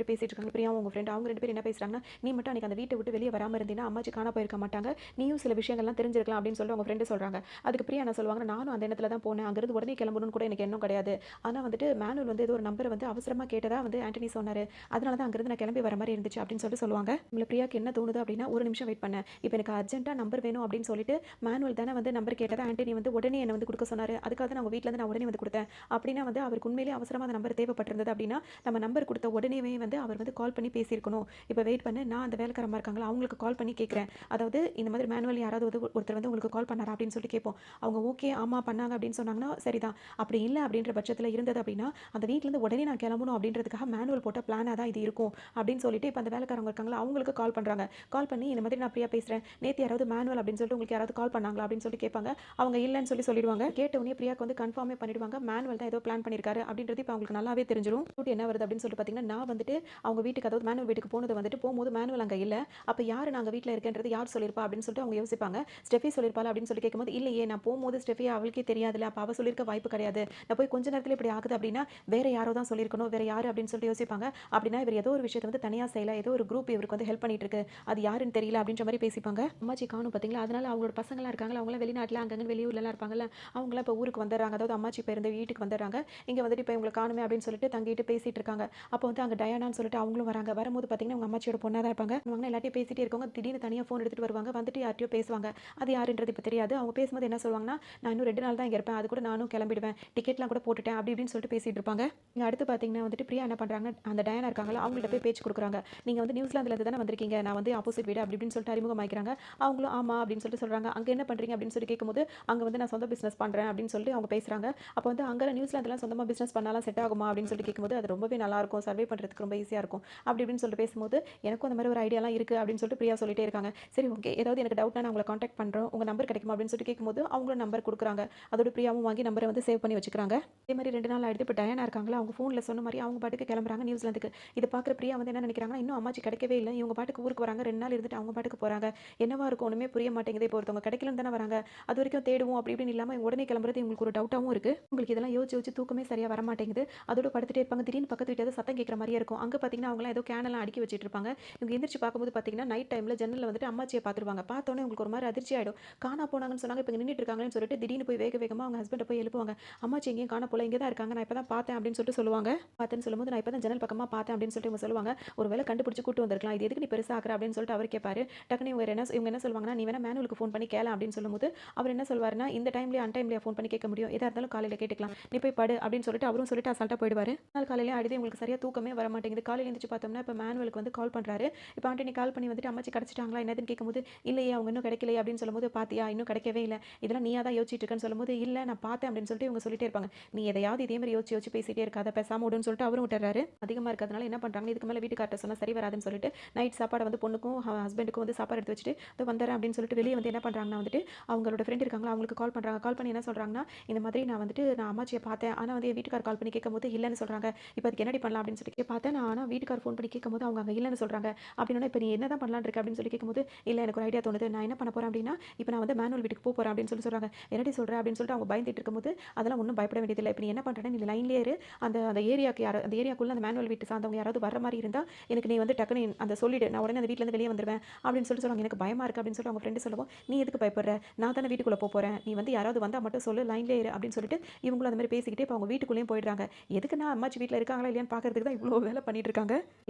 பேசிட்டு இருக்காங்க. பிரியாவும் உங்க ஃப்ரெண்ட் அவங்க 2 பேரும் என்ன பேசுறாங்கன்னா, நீ மட்டும் அன்னைக்கு அந்த வீட்ட விட்டு வெளிய வராம இருந்தீன்னா, அம்மாச்சி காண போயிருக்க மாட்டாங்க. நீயும் சில விஷயங்கள்லாம் தெரிஞ்சிருக்கலாம் அப்படின்னு சொல்லிட்டு அவங்க ஃப்ரெண்ட் சொல்றாங்க. அதுக்கு பிரியா என்ன சொல்லுவாங்கன்னா, நானும் அந்த எண்ணத்துல தான் போனேன். அங்கிருந்து உடனே கிளம்பணும்னு கூட எனக்கு எண்ணம் கிடையாது. ஆனா வந்துட்டு மேனுவல் வந்து ஏதோ ஒரு நம்பர் வந்து அவசரமா கேட்டதா வந்து ஆண்டனி சொன்னாரு. அதனால தான் அங்கிருந்து நான் கிளம்பி வர மாரி இருந்துச்சு அப்படின்னு சொல்லுவாங்க. நம்மள பிரியாக்கு என்ன தோணுது அப்படின்னா, ஒரு நிமிஷம் வெயிட் பண்ணேன். இப்ப எனக்கு அர்ஜென்ட்டா நம்பர் வேணும் அப்படின்னு சொல்லிட்டு மேனுவல் தானே வந்து நம்பர் கேட்டதா ஆண்டனி வந்து உடனே என்ன வந்து குடுக்க சொன்னாரு. அதுக்காக தான் நான் உங்க வீட்ல இருந்து நான் உடனே வந்து குடுத்தேன். அப்படின்னா வந்து அவருக்கு உண்மையிலேயே அவசரமா அந்த நம்பர் தேவைப்பட்டிருந்தது அப்படின்னா, நம்ம நம்பர் குடுத்த உடனேவே வந்து அவர் வந்து கால் பண்ணி பேசியிருக்கணும். இப்ப வெயிட் பண்ணு. நான் அந்த வேலைக்காரம்மா இருக்காங்களா, அவங்களுக்கு கால் பண்ணி கேட்கிறேன். அதாவது இந்த மாதிரி மேனுவல் யாராவது ஒருத்தர் வந்து உங்களுக்கு கால் பண்ணாரா அப்படின்னு சொல்லிட்டு கேட்போம். அவங்க ஓகே, ஆமா பண்ணாங்க அப்படின்னு சொன்னாங்கன்னா சரிதான். அப்படி இல்ல அப்படின்ற பட்சத்துல இருந்தது அப்படின்னா, அந்த வீட்ல இருந்து உடனே நான் கிளம்பணும் அப்படின்றதுக்காக மேனுவல் போட்ட பிளானா தான் இது இருக்கும் அப்படின்னு சொல்லிட்டு இப்ப அந்த வேலைக்காரங்க இருக்காங்களா, அவங்களுக்கு கால் பண்றாங்க. கால் பண்ணி இந்த மாதிரி நான் பிரியா பேசுறேன். நேத்து யாராவது மேனுவல் அப்படின்னு சொல்லிட்டு உங்களுக்கு யாராவது கால் பண்ணாங்களா அப்படின்னு சொல்லிட்டு கேட்பாங்க. அவங்க இல்லன்னு சொல்லிடுவாங்க. கேட்ட உடனே பிரியாக்கு வந்து கன்ஃபார்மே பண்ணிடுவாங்க. மேனுவல் தான் ஏதோ பிளான் பண்ணியிருக்காரு அப்படின்றது இப்ப அவங்களுக்கு நல்லாவே தெரிஞ்சிரும். என்ன வருது அப்படின்னு சொல்லிட்டு பார்த்தீங்கன்னா, நான் வந்துட்டு அவங்க வீட்டுக்கு அதாவது மேனுவல் வீட்டுக்கு போனது வந்துட்டு போகும்போது மேனுவல் அங்க இல்ல. அப்ப யாரு நாங்க வீட்ல இருக்கேன்றது யார் சொல்லியிருப்பா அப்படின்னு சொல்லிட்டு அவங்க யோசிப்பாங்க. ஸ்டெஃபி சொல்லியிருப்பாளா அப்படின்னு சொல்லி கேட்கும்போது, இல்லையே நான் போகும்போது ஸ்டெஃபி அவளுக்கே தெரியாதுல்ல. அப்ப அவ சொல்லியிருக்க வாய்ப்பு கிடையாது. நான் போய் கொஞ்ச நேரத்துல இப்படி ஆகுது அப்படின்னா, வேற யாரோ தான் சொல்லியிருக்கணும். வேற யாரு அப்படின்னு சொல்லிட்டு யோசிப்பாங்க. அப்படின்னா இவர் ஏதோ ஒரு விஷயத்த வந்து தனியா செய்யல. ஏதோ ஒரு குரூப் இவருக்கு வந்து ஹெல்ப் பண்ணிட்டு இருக்கு. அது யாருன்னு தெரியல அப்படின்ற மாரி பேசிப்பாங்க. அம்மாச்சி காணோம் பார்த்தீங்களா? அதனால அவங்களோட பசங்கலாம் இருக்காங்கல்ல, அவங்கலாம் வெளிநாட்டுல அங்கங்க வெளியூர்லலாம் இருப்பாங்கல்ல. அவங்கலாம் இப்ப ஊருக்கு வந்துர்றாங்க. அதாவது அம்மாச்சி இப்ப இருந்த வீட்டுக்கு வந்துர்றாங்க. இங்க வந்துட்டு இப்ப இவங்கள காணுமே அப்படின்னு சொல்லிட்டு தங்கிட்டு பேசிட்டு இருக்காங்க. அப்போ வந்து அங்க டயானான்னு சொல்லிட்டு அவங்களும் வராங்க. வரும்போது பார்த்தீங்கன்னா, அவங்க அம்மாச்சியோட பொண்ணா தான் இருப்பாங்க. அவங்க எல்லார்ட்டயும் பேசிட்டே இருக்கவங்க திடீர்னு தனியா ஃபோன் எடுத்துட்டு வருவாங்க. வந்துட்டு யார்ட்டயோ பேசுவாங்க. அது யாருன்றது இப்ப தெரியாது. அவங்க பேசும்போது என்ன சொல்லுவாங்கன்னா, நான் இன்னும் 2 நாள் தான் இங்க இருப்பேன். அதுக்கூட நானும் கிளம்பிடுவேன். டிக்கெட்லாம் கூட போட்டுட்டேன். அப்படி இப்படின்னு சொல்லிட்டு பேசிட்டு இருப்பாங்க. இங்க அடுத்து பார்த்தீங்கன்னா வந்துட்டு பிரியா என்ன பண்றாங்கன்னா, அந்த டயானா இருக்காங்கல்ல, அவங்கள்ட்ட போய் பேச்சு குடுக்குறாங்க. நீங்க வந்து நியூசிலாந்துல இருந்து தானே வந்திருக்கீங்க. நான் வந்து ஆப்போசிட் வீடு அப்படி இப்படின்னு சொல்லிட்டு அறிமுகமாயிக்கிறாங்க. அவங்களும் ஆமா அப்படின்னு சொல்லிட்டு சொல்றாங்க. அங்க என்ன பண்றீங்க அப்படின்னு சொல்லி கேட்கும்போது, அங்க வந்து நான் சொந்த பிசினஸ் பண்றேன் அப்படின்னு சொல்லிட்டு அவங்க பேசுறாங்க. அப்ப வந்து அங்க நியூசிலாந்துல சொந்தமா பிசினஸ் பண்ணாலாம் செட் ஆகுமா அப்படின்னு சொல்லிட்டு கேட்கும்போது, அது ரொம்பவே நல்லா இருக்கும். இருக்கும், சர்வே பண்ணுறதுக்கு ரொம்ப ஈஸியாக இருக்கும் அப்படி இப்படின்னு சொல்லிட்டு பேசும்போது, எனக்கும் அந்த மாதிரி ஒரு ஐடியாலாம் இருக்குது அப்படின்னு சொல்லிட்டு பிரியா சொல்லிட்டே இருக்காங்க. சரி ஓகே, ஏதாவது எனக்கு டவுட்னா நான் உங்களை காண்டாக்ட் பண்ணுறோம், உங்கள் நம்பர் கிடைக்குமா அப்படின்னு சொல்லிட்டு கேட்கும்போது அவங்களும் நம்பர் கொடுக்குறாங்க. அதோட பிரியாவும் வாங்கி நம்பரை வந்து சேவ் பண்ணி வச்சுக்கிறாங்க. அதே மாதிரி 2 நாள் ஆயிடுது. இப்போ டயானா இருக்காங்களா, அவங்க ஃபோனில் சொன்ன மாதிரி அவங்க பாட்டுக்கு கிளம்புறாங்க நியூசிலாந்துக்கு. இதை பார்க்குற பிரியா வந்து என்ன நினைக்கிறாங்கன்னா, இன்னும் அம்மாச்சி கிடைக்கவே இல்லை, இவங்க பாட்டுக்கு ஊருக்கு வராங்க, 2 நாள் இருந்துட்டு அவங்க பாட்டுக்கு போகிறாங்க, என்னவா இருக்கும் ஒன்றுமே புரிய மாட்டேங்குது. இப்போ ஒருத்தவங்க கிடைக்கலன்னு தானே வராங்க, அது வரைக்கும் தேடுவோம் அப்படி இப்படின்னு இல்லாமல் உடனே கிளம்புறது இவங்களுக்கு ஒரு டவுட்டாகவும் இருக்குது. உங்களுக்கு இதெல்லாம் யோசிச்சு யோசிச்சு தூக்கமே சரியாக வர மாட்டேங்குது. அதோட படுத்துட்டே இருப்பாங்க. திடீர்னு பக்கத்து வீட்டு ஏதோ சத்தம் கேட்குற மாதிரியே இருக்கும். அங்கே பார்த்தீங்கன்னா அவங்களாம் ஏதோ கேனெல்லாம் அடுக்கி வச்சுட்டு இருப்பாங்க. இவங்க எந்திரிச்சு பார்க்கும்போது பார்த்தீங்கன்னா நைட் டைமில் ஜன்னலில் வந்துட்டு அம்மாச்சியை பார்த்துருவாங்க. பார்த்தோன்னே உங்களுக்கு ஒரு மாதிரி அதிர்ச்சி ஆகிடும். காணா போனாங்கன்னு சொன்னாங்க, இப்போ நின்றுட்டு இருக்காங்கன்னு சொல்லிட்டு திடீர்னு போய் வேக வேகமாக அவங்க ஹஸ்பண்டை போய் எழுப்புவாங்க. அம்மாச்சி எங்கேயும் காண போல, இங்கே தான் இருக்காங்க, நான் இப்போ தான் பார்த்தேன் அப்படின்னு சொல்லிட்டு சொல்லுவாங்க. பார்த்தேன்னு சொல்லும்போது நான் இப்போ தான் ஜன்னல் பக்கமாக பார்த்தேன் அப்படின்னு சொல்லிட்டு இவங்க சொல்லுவாங்க. ஒரு வேளை கண்டுபிடிச்சு கூட்டு வந்திருக்கலாம், இது எதுக்கு நீ பெருசாக ஆக்குற அப்படின்னு சொல்லிட்டு அவர் கேட்பாரு. டக்குனு இவங்க என்ன சொல்லுவாங்கன்னா, நீ வேணா மேனுவலுக்கு ஃபோன் பண்ணி கேள அப்படின்னு சொல்லும்போது அவர் என்ன சொல்வாருன்னா, இந்த டைம்லேயே அன்டைம்லேயே ஃபோன் பண்ணி கேட்க முடியும், எதாக இருந்தாலும் காலையில் கேட்டுக்கலாம், நீ போய் படு அப்படின்னு சொல்லிட்டு அவரும் சொல்லிட்டு அசால்ட்டாக போயிடுவார். நாள் காலையிலே ஆடிது உங்களுக்கு சரியாக தூக்கமே வர மாட்டேங்குது. காலையில் எழுந்திரிச்சு பார்த்தோம்னா இப்போ மேனுவலுக்கு வந்து கால் பண்ணுறாரு. இப்போ ஆண்டனி கால் பண்ணி வந்துட்டு அம்மாச்சி கிடச்சிட்டாங்களா என்னதுன்னு கேட்கும்போது, இல்லையே அவங்க இன்னும் கிடைக்கலையே அப்படின்னு சொல்லும்போது, பாத்தியா இன்னும் கிடைக்கவே இல்லை, இதெல்லாம் நீயா தான் யோசிச்சுட்டு இருக்கேன்னு சொல்லும்போது, இல்லை நான் பார்த்தேன் அப்படின்னு சொல்லிட்டு இவங்க சொல்லிட்டே இருப்பாங்க. நீ எதையாவது இதே மாதிரி யோசிச்சு யோசிச்சு பேசிட்டே இருக்காத, பேசாம விடுன்னு சொல்லிட்டு அவரும் விட்டுறாரு. அதிகமாக இருக்கிறதுனால என்ன பண்ணுறாங்க, இதுக்கு மேலே வீட்டுக்கார்ட்ட சொன்னால் சரி வராதுன்னு சொல்லிட்டு நைட் சாப்பாடை வந்து பொண்ணுக்கும் ஹஸ்பண்டுக்கும் வந்து சாப்பாடு எடுத்து வச்சுட்டு இதோ வந்துடுறேன் அப்படின்னு சொல்லிட்டு வெளியே வந்து என்ன பண்ணுறாங்கன்னா வந்துட்டு அவங்களோட ஃப்ரெண்ட் இருக்காங்களா அவங்களுக்கு கால் பண்ணுறாங்க. கால் பண்ணி என்ன சொல்கிறாங்கன்னா, இந்த மாதிரி நான் அம்மாச்சியை பார்த்தேன், ஆனால் வந்து என் வீட்டுக்கார் கால் பண்ணி கேட்கும்போது இல்லைன்னு சொல்கிறாங்க, இப்போ அதுக்கு என்னடி பண்ணலாம் அப்படின்னு சொல்லி பார்த்தேன் நான், ஆனால் வீட்டுக்கார் ஃபோன் பண்ணி கேட்கும்போது அவங்க அங்கே இல்லைன்னு சொல்கிறாங்க அப்படின்னா, இப்போ நீ என்ன தான் பண்ணலான்னு இருக்க அப்படின்னு சொல்லி கேட்கும்போது, இல்லை எனக்கு ஒரு ஐடியா தோணுது, நான் என்ன பண்ண போகிறேன் அப்படின்னா, இப்போ நான் வந்து மேனுவல் வீட்டுக்கு போகிறேன் அப்படின்னு சொல்லி சொல்கிறாங்க. என்னடி சொல்கிறேன் அப்படின்னு சொல்லிட்டு அவங்க பயந்துட்டு இருக்கும்போது, அதெல்லாம் ஒன்றும் பயப்பட வேண்டியதில்லை, இப்போ நீ என்ன பண்ணுறேன்னா நீ லைன்லேயே இரு, அந்த அந்த ஏரியாவுக்கு அந்த ஏரியாக்குள்ளே அந்த மேனுவல் வீட்டு சார்ந்தவங்க யாராவது வர மாதிரி இருந்தால் எனக்கு நீ வந்து டக்குனு அந்த சொல்லிவிடு, நான் உடனே அந்த வீட்டிலேருந்து வெளியே வந்துடுவேன் அப்படின்னு சொல்லிட்டு சொல்லுவாங்க. எனக்கு பயமாக இருக்குது அப்படின்னு சொல்லிட்டு அவங்க ஃப்ரெண்டு சொல்லுவோம். நீ எதுக்கு பயப்படுற, நான் தானே வீட்டுக்குள்ளே போகிறேன், நீ வந்து யாராவது வந்தால் மட்டும் சொல்லு, லைன்லேயே இரு அப்படின்னு சொல்லிட்டு இவங்களும் அந்த மாதிரி பேசிக்கிட்டே இப்போ அவங்க வீட்டுக்குள்ளேயும் போயிடுறாங்க. எதுக்குன்னா அம்மாச்சி வீட்டில் இருக்காங்களா இல்லையான்னு பார்க்கறதுக்கு தான் இவ்வளோ வேலை பண்ணிட்டு இருக்காங்க.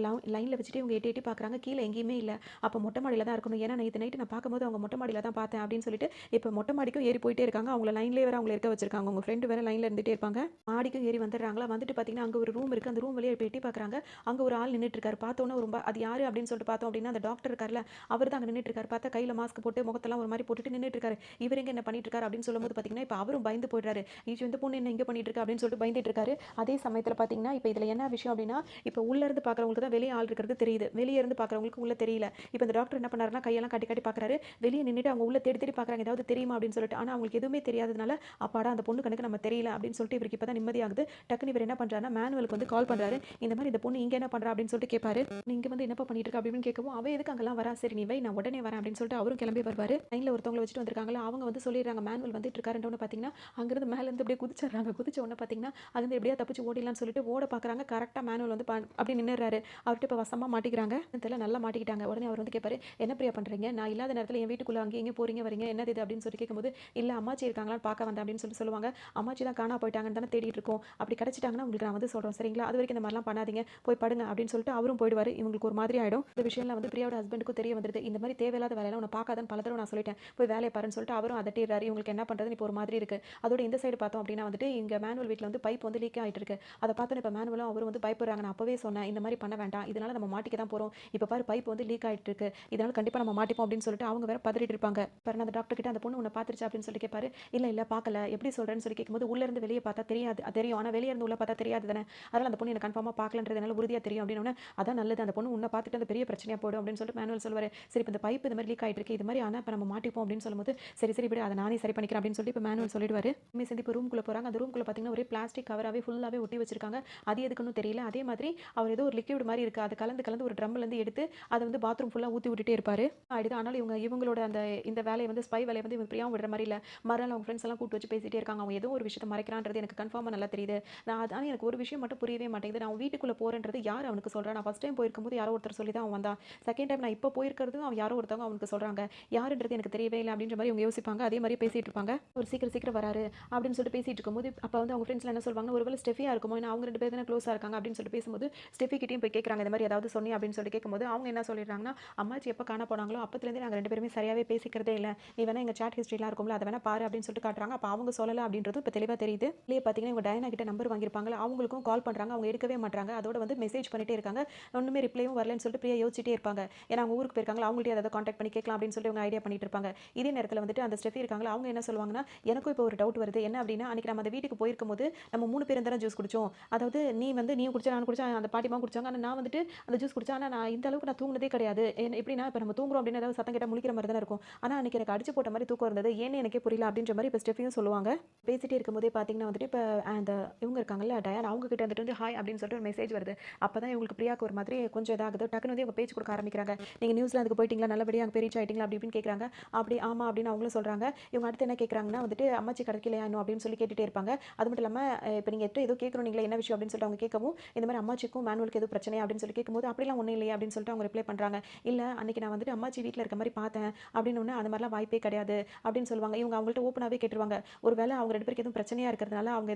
லைனில் வச்சுட்டு இவங்க எட்டி எட்டி பார்க்குறாங்க, கீழே எங்கேயுமே இல்லை. அப்போ மொட்டை மாடியில் தான் இருக்கணும், ஏன்னா நேற்று நைட்டு நான் பார்க்கும்போது அவங்க மொட்டை மாடியில் தான் பார்த்தேன் அப்படின்னு சொல்லிட்டு இப்போ மொட்டை மாடிக்கும் ஏறி போயிட்டே இருக்காங்க. அவங்கள லைன்லேயே வேறு அவங்கள இருக்க வச்சிருக்காங்க. அவங்க ஃப்ரெண்டு வேறு லைனில் இருந்துகிட்டே இருப்பாங்க. மாடிக்கும் ஏறி வந்துடுறாங்களா, வந்துட்டு பார்த்தீங்கன்னா அங்கே ஒரு ரூம் இருக்குது, அந்த ரூம் வெளியே போய் எட்டி பார்க்குறாங்க. அங்கே ஒரு ஆள் நின்றுட்டு இருக்காரு. பார்த்தோன்னா ரொம்ப அது யார் அப்படின்னு சொல்லிட்டு பார்த்தோம் அப்படின்னா அந்த டாக்டர் இருக்கார்ல, அவர் தான் அங்கே நின்றுட்டு இருக்காரு. பார்த்தா கையில் மாஸ்க் போட்டு முகத்தெல்லாம் ஒரு மாதிரி போட்டுட்டு நின்றுட்டு இருக்காரு. இவர் எங்கே என்ன பண்ணிட்டு இருக்காரு அப்படின்னு சொல்லும்போது பார்த்தீங்கன்னா இப்போ அவரும் பயந்து போயிடுறாரு. இந்த பொண்ணு என்ன இங்கே பண்ணிட்டு இருக்கா அப்படின்னு சொல்லிட்டு பயந்துட்டு இருக்காரு. அதே சமயத்தில் பார்த்தீங்கன்னா இப்போ இதில் என்ன விஷயம் அப்படின்னா, இப்போ உள்ளேருந்து பார்க்குறவங்களுக்கு தான் வெளியே ஆள் இருக்கிறது தெரியுது, வெளியே இருந்து பார்க்குறவங்களுக்கு உள்ள தெரியல. இப்போ இந்த டாக்டர் என்ன பண்ணாருன்னா கையெல்லாம் காட்டி காட்டி பார்க்குறாரு. வெளியே நின்றுட்டு அவங்க உள்ள தேடி தேடி பார்க்குறாங்க ஏதாவது தெரியுமா அப்படின்னு சொல்லிட்டு. ஆனால் அவங்களுக்கு எதுவுமே தெரியாததுனால அப்பாடா அந்த பொண்ணு கணக்கு நம்ம தெரியல அப்படின்னு சொல்லிட்டு இவருக்கு இப்போ தான் நிம்மதியாகுது. டக்குனு இவர் என்ன பண்ணுறாருன்னா மேனுவலுக்கு வந்து கால் பண்ணுறாரு. இந்த மாதிரி இந்த பொண்ணு இங்கே என்ன பண்ணுறா அப்படின்னு சொல்லிட்டு கேட்பாரு. நீங்கள் வந்து என்னப்பா பண்ணிட்டு இருக்கா அப்படின்னு கேட்கவும் அவன் எதுக்கு அங்கெல்லாம் வரா, சரி நீ வை நான் உடனே வரேன் அப்படின்னு சொல்லிட்டு அவரும் கிளம்பி வருவார். லைனில் ஒருத்தவங்களை வச்சுட்டு வந்திருக்காங்களா, அவங்க வந்து சொல்லிடுறாங்க மேனுவல் வந்துட்டு இருக்காருன்னு பார்த்தீங்கன்னா அங்கேருந்து மேலேருந்து அப்படியே குதிச்சிடுறாங்க. குதிச்ச உடனே பார்த்தீங்கன்னா அங்கேருந்து எப்படியா தப்பிச்சு ஓடிடலாம்னு சொல்லிட்டு ஓட பார்க்குறாங்க. கரெக்டாக மேனுவல் வந்து அப்படி நின்றுறாரு. அவர்கிட்ட இப்போ வசமாக மாட்டிக்கிறாங்க. தெரியல நல்லா மாட்டிக்கிட்டாங்க. உடனே அவர் வந்து கேட்பாரு, என்ன பிரியா பண்ணுறீங்க, நான் இல்லாத நேரத்தில் என் வீட்டுக்குள்ளே அங்கே எங்கே போகிறீங்க வரீங்க, என்னது இது அப்படின்னு சொல்லி கேட்கும்போது, இல்லை அம்மாச்சி இருக்காங்களான்னு பார்க்க வந்தேன் அப்படின்னு சொல்லி சொல்லுவாங்க. அம்மாச்சி தான் காணா போயிட்டாங்கன்னு தானே தேடிட்டு இருக்கோம், அப்படி கிடச்சிட்டாங்கன்னா உங்களுக்கு நான் வந்து சொல்கிறோம் சரிங்களா, அது வரைக்கும் இந்த மாதிரிலாம் பண்ணாதீங்க, போய் படுங்க அப்படின்னு சொல்லிட்டு அவரும் போயிடுவார். இவங்களுக்கு ஒரு மாதிரி ஆகிடும். இந்த விஷயம்லாம் வந்து பிரியாவோட ஹஸ்பண்டுக்கும் தெரிய வந்துடுது. இந்த மாதிரி தேவையில்லாத வேலையெல்லாம் உன்னை பார்க்காதன்னு பல தடவை நான் சொல்லிட்டேன், போய் வேலையை பாருன்னு சொல்லிட்டு அவரும் அதட்டிடுறாரு. இவங்களுக்கு என்ன பண்ணுறதுன்னு இப்போ ஒரு மாதிரி இருக்குது. அதோட இந்த சைடு பார்த்தோம் அப்படின்னா வந்துட்டு இங்கே மேனுவல் வீட்டில் வந்து பைப் வந்து லீக் ஆகிட்டு இருக்கு. அதை பார்த்தோன்னே இப்போ மேனுவலும் அவர் வந்து பயப்படுறாங்க. நான் அப்போவே சொன்னேன் இந்த மாதிரி பண்ண வேண்டாம், இதனால நம்ம மாட்டிக்க தான் போகிறோம், இப்போ பாரு பைப் வந்து லீக் ஆகிட்டு இருக்கு, இதனால கண்டிப்பாக நம்ம மாட்டிப்போம் அப்படின்னு சொல்லிட்டு அவங்க வேற பதறிட்டு இருப்பாங்க. பாருங்க அந்த டாக்டர் கிட்ட அந்த பொண்ணு உன்னை பார்த்துருச்சு அப்படின்னு சொல்லி கேட்பாரு. இல்லை இல்லை பார்க்கல, எப்படி சொல்கிறேன்னு சொல்லி கேட்கும்போது உள்ளே இருந்து வெளியே பார்த்தா தெரியாது, தெரியும், ஆனால் வெளியே இருந்து உள்ள பார்த்தா தெரியாது தானே, அதனால் அந்த பொண்ணு எனக்கு கன்ஃபார்மாக பார்க்கலன்றது என்னால் உறுதியாக தெரியும் அப்படின்னு. அதான் நல்லது, அந்த பொண்ணு உன்னை பார்த்துட்டு அந்த பெரிய பிரச்சனையாக போடும் அப்படின்னு சொல்லிட்டு மேனுவல் சொல்லுவார். சரி இப்போ இந்த பைப் இந்த மாதிரி லீக் ஆகிட்டு இருக்கு, இது மாதிரி ஆனால் இப்போ நம்ம மாட்டிப்போம் அப்படின்னு சொல்லும்போது சரி சரி விட அதை நானே சரி பண்ணிக்கிறேன் அப்படின்னு சொல்லிட்டு இப்போ மேனுவல் சொல்லிடுவார். சேர்ந்து இப்போ ரூம்குள்ளே போகிறாங்க. அந்த ரூம்குள்ளே பார்த்தீங்கன்னா ஒரே பிளாஸ்டிக் கவராகவே ஃபுல்லாகவே ஒட்டி வச்சிருக்காங்க. அது எதுக்குன்னு தெரியல. அதே மாதிரி அவர் ஏதோ ஒரு லிக்விட் மாதிரி இருக்குது, அதை கலந்து கலந்து ஒரு ட்ரம்லேருந்து எடுத்து அதை வந்து பாத்ரூம் ஃபுல்லாக ஊற்றி விட்டுட்டே இருப்பார். ஆயிடுது. ஆனால் இவங்களோட இந்த வேலையை வந்து ஸ்பை வேலையை வந்து இவங்க பிரியாவும் விடுற மாதிரி இல்லை. மறுநாள் அவங்க ஃப்ரெண்ட்ஸ் எல்லாம் கூப்பிட்டு வச்சு பேசிட்டே இருக்காங்க. அவங்க ஏதோ ஒரு விஷயத்தை மறைக்கிறான்றது எனக்கு கன்ஃபார்மாக நல்லா தெரியுது. ஆனால் எனக்கு ஒரு விஷயம் மட்டும் புரியவே மாட்டேங்குது. நான் வீட்டுக்குள்ளே போகிறேன்றது யார் அவனுக்கு சொல்கிறேன். நான் ஃபஸ்ட் டைம் போயிருக்கும்போது யாரோ ஒருத்தர் சொல்லி தான் அவன் வந்தான். செகண்ட் டைம் நான் இப்போ போயிருக்கிறதும் அவன் யாரோ ஒருத்தவங்க அவனுக்கு சொல்கிறாங்க. யாருன்றது எனக்கு தெரியவே இல்லை அப்படின்ற மாதிரி இவங்க யோசிப்பாங்க. அதே மாதிரி பேசிட்டு இருப்பாங்க. ஒரு சீக்கிரம் சீக்கிரம் வராரு அப்படின்னு சொல்லிட்டு பேசிட்டு இருக்கும்போது அப்போ வந்து அவங்க ஃப்ரெண்ட்ஸ்லாம் என்ன சொல்லுவாங்க, ஒருவேளை ஸ்டெஃபியா இருக்குமோ, ஏன்னா அவங்க 2 பேர் தானே க்ளோஸாக இருக்காங்க அப்படின்னு சொல்லிட்டு பேசும்போது ஸ்டெஃபி கிட்டேயும் போய் கேட்குறாங்க இந்த மாதிரி ஏதாவது சொன்னி அப்படின்னு சொல்லி கேட்கும்போது அவங்க என்ன சொல்லிடுறாங்கன்னா, அம்மாச்சி எப்போ காண போனாங்களோ அப்போத்துலேருந்து நாங்கள் 2 பேருமே சரியாகவே பேசிக்கிறதே இல்லை, நீ வேணா எங்கள் சாட் ஹிஸ்ட்ரிலாம் இருக்கும்ல அதை வேணா பாரு அப்படின்னு சொல்லிட்டு காட்டுறாங்க. அப்போ அவங்க சொல்லலை அப்படின்றதும் இப்போ தெளிவாக தெரியுது. இல்லையே பார்த்தீங்கன்னா இவங்க டயனா கிட்ட நம்பர் வாங்கியிருப்பாங்களா, அவங்களுக்கும் கால் பண்ணுறாங்க, அவங்க எடுக்கவே மாட்டாங்க. அதோட வந்து மெசேஜ் பண்ணிட்டே இருக்காங்க. ஒன்றுமே ரிப்ளையும் வரலன்னு சொல்லிட்டு பிரியா யோசிச்சுட்டே இருப்பாங்க. ஏன்னா அவங்க ஊருக்கு போயிருக்காங்களா, அவங்கள்ட்ட ஏதாவது காண்டாக்ட் பண்ணி கேட்கலாம் அப்படின்னு சொல்லிட்டு அவங்க ஐடியா பண்ணிட்டு இருப்பாங்க. இதே நேரத்தில் வந்துட்டு அந்த ஸ்டெஃபி இருக்காங்களா, அவங்க என்ன சொல்லுவாங்கன்னா, எனக்கும் இப்போ ஒரு டவுட் வருது, என்ன அப்படின்னா அன்றைக்கி நம்ம அந்த வீட்டுக்கு போயிருக்கும் போது நம்ம 3 பேரும் தானே ஜூஸ் குடிச்சோம், அதாவது நீயும் குடிச்சேன், நானும் குடிச்சேன். அந்த பாட்டிமாவும் குடிச்சாங்க. ஆனா நான் வந்துட்டு அந்த ஜூஸ் குடிச்சேன். ஆனா நான் இந்த அளவுக்கு நான் தூங்குனதே கிடையாது. எப்படின்னா, இப்ப நம்ம தூங்குறோம் அப்படின்னா ஏதாவது சத்தம் கேட்டா முழிக்கிற மாரி தானே இருக்கும். ஆனா அன்னைக்கு எனக்கு அடிச்சு போட்ட மாரி தூக்கம் இருந்தது. ஏன்னு எனக்கே புரியல அப்படின்ற மாரி இப்ப ஸ்டெஃபியும் சொல்லுவாங்க. பேசிட்டே இருக்கும்போதே பார்த்தீங்கன்னா வந்துட்டு, இப்ப அந்த இவங்க இருக்காங்கல்ல டயானா அவங்க கிட்ட வந்துட்டு வந்து ஹாய் அப்படின்னு சொல்லிட்டு ஒரு மெசேஜ் வருது. அப்பதான் இவங்களுக்கு பிரியாக்கு ஒரு மாதிரி கொஞ்சம் இதாகுது. டக்குனு வந்து இவங்க பேச்சு கொடுக்க ஆரம்பிக்கிறாங்க. நீங்க நியூசிலாந்துக்கு போயிட்டீங்களா? நல்லபடியா அங்க போய் ரீச் ஆயிட்டீங்களா? அப்படி இப்படின்னு கேட்குறாங்க. அப்படி ஆமா அப்படின்னு அவங்களும் சொல்றாங்க. இவங்க அடுத்து என்ன கேட்குறாங்கன்னா வந்துட்டு அம்மாச்சி கிடைக்கலையா இன்னும் அப்படின்னு சொல்லி கேட்டுட்டே இருப்பாங்க. அது மட்டும் இல்லாம இப்ப நீங்க ஏதோ கேட்கணும் நீங்களே என்ன விஷயம் அப்படின்னு சொல்லிட்டு அவங்க கேட்கவும், இந்த மாதிரி அம்மாச்சிக்கும் மேனுவலுக்கு எதுவும் பிரச்சனையா அப்படின்னு சொல்லி கேட்கும்போது அப்படிலாம் ஒன்றும் இல்லையா அப்படின்னு சொல்லிட்டு அவங்க ரிப்ளை பண்றாங்க. இல்ல அன்னைக்கு நான் வந்துட்டு அம்மாச்சி வீட்டில் இருக்க மாதிரி பார்த்தேன் அப்படின்னு ஒன்று அந்த மாதிரிலாம் வாய்ப்பே கிடையாது அப்படின்னு சொல்லுவாங்க. இவங்க அவங்கள்ட்ட ஓப்பனாகவே கேட்டுருவாங்க. ஒருவேளை அவங்க 2 பேருக்கு எதுவும் பிரச்சனையா இருக்கிறதுனால அவங்க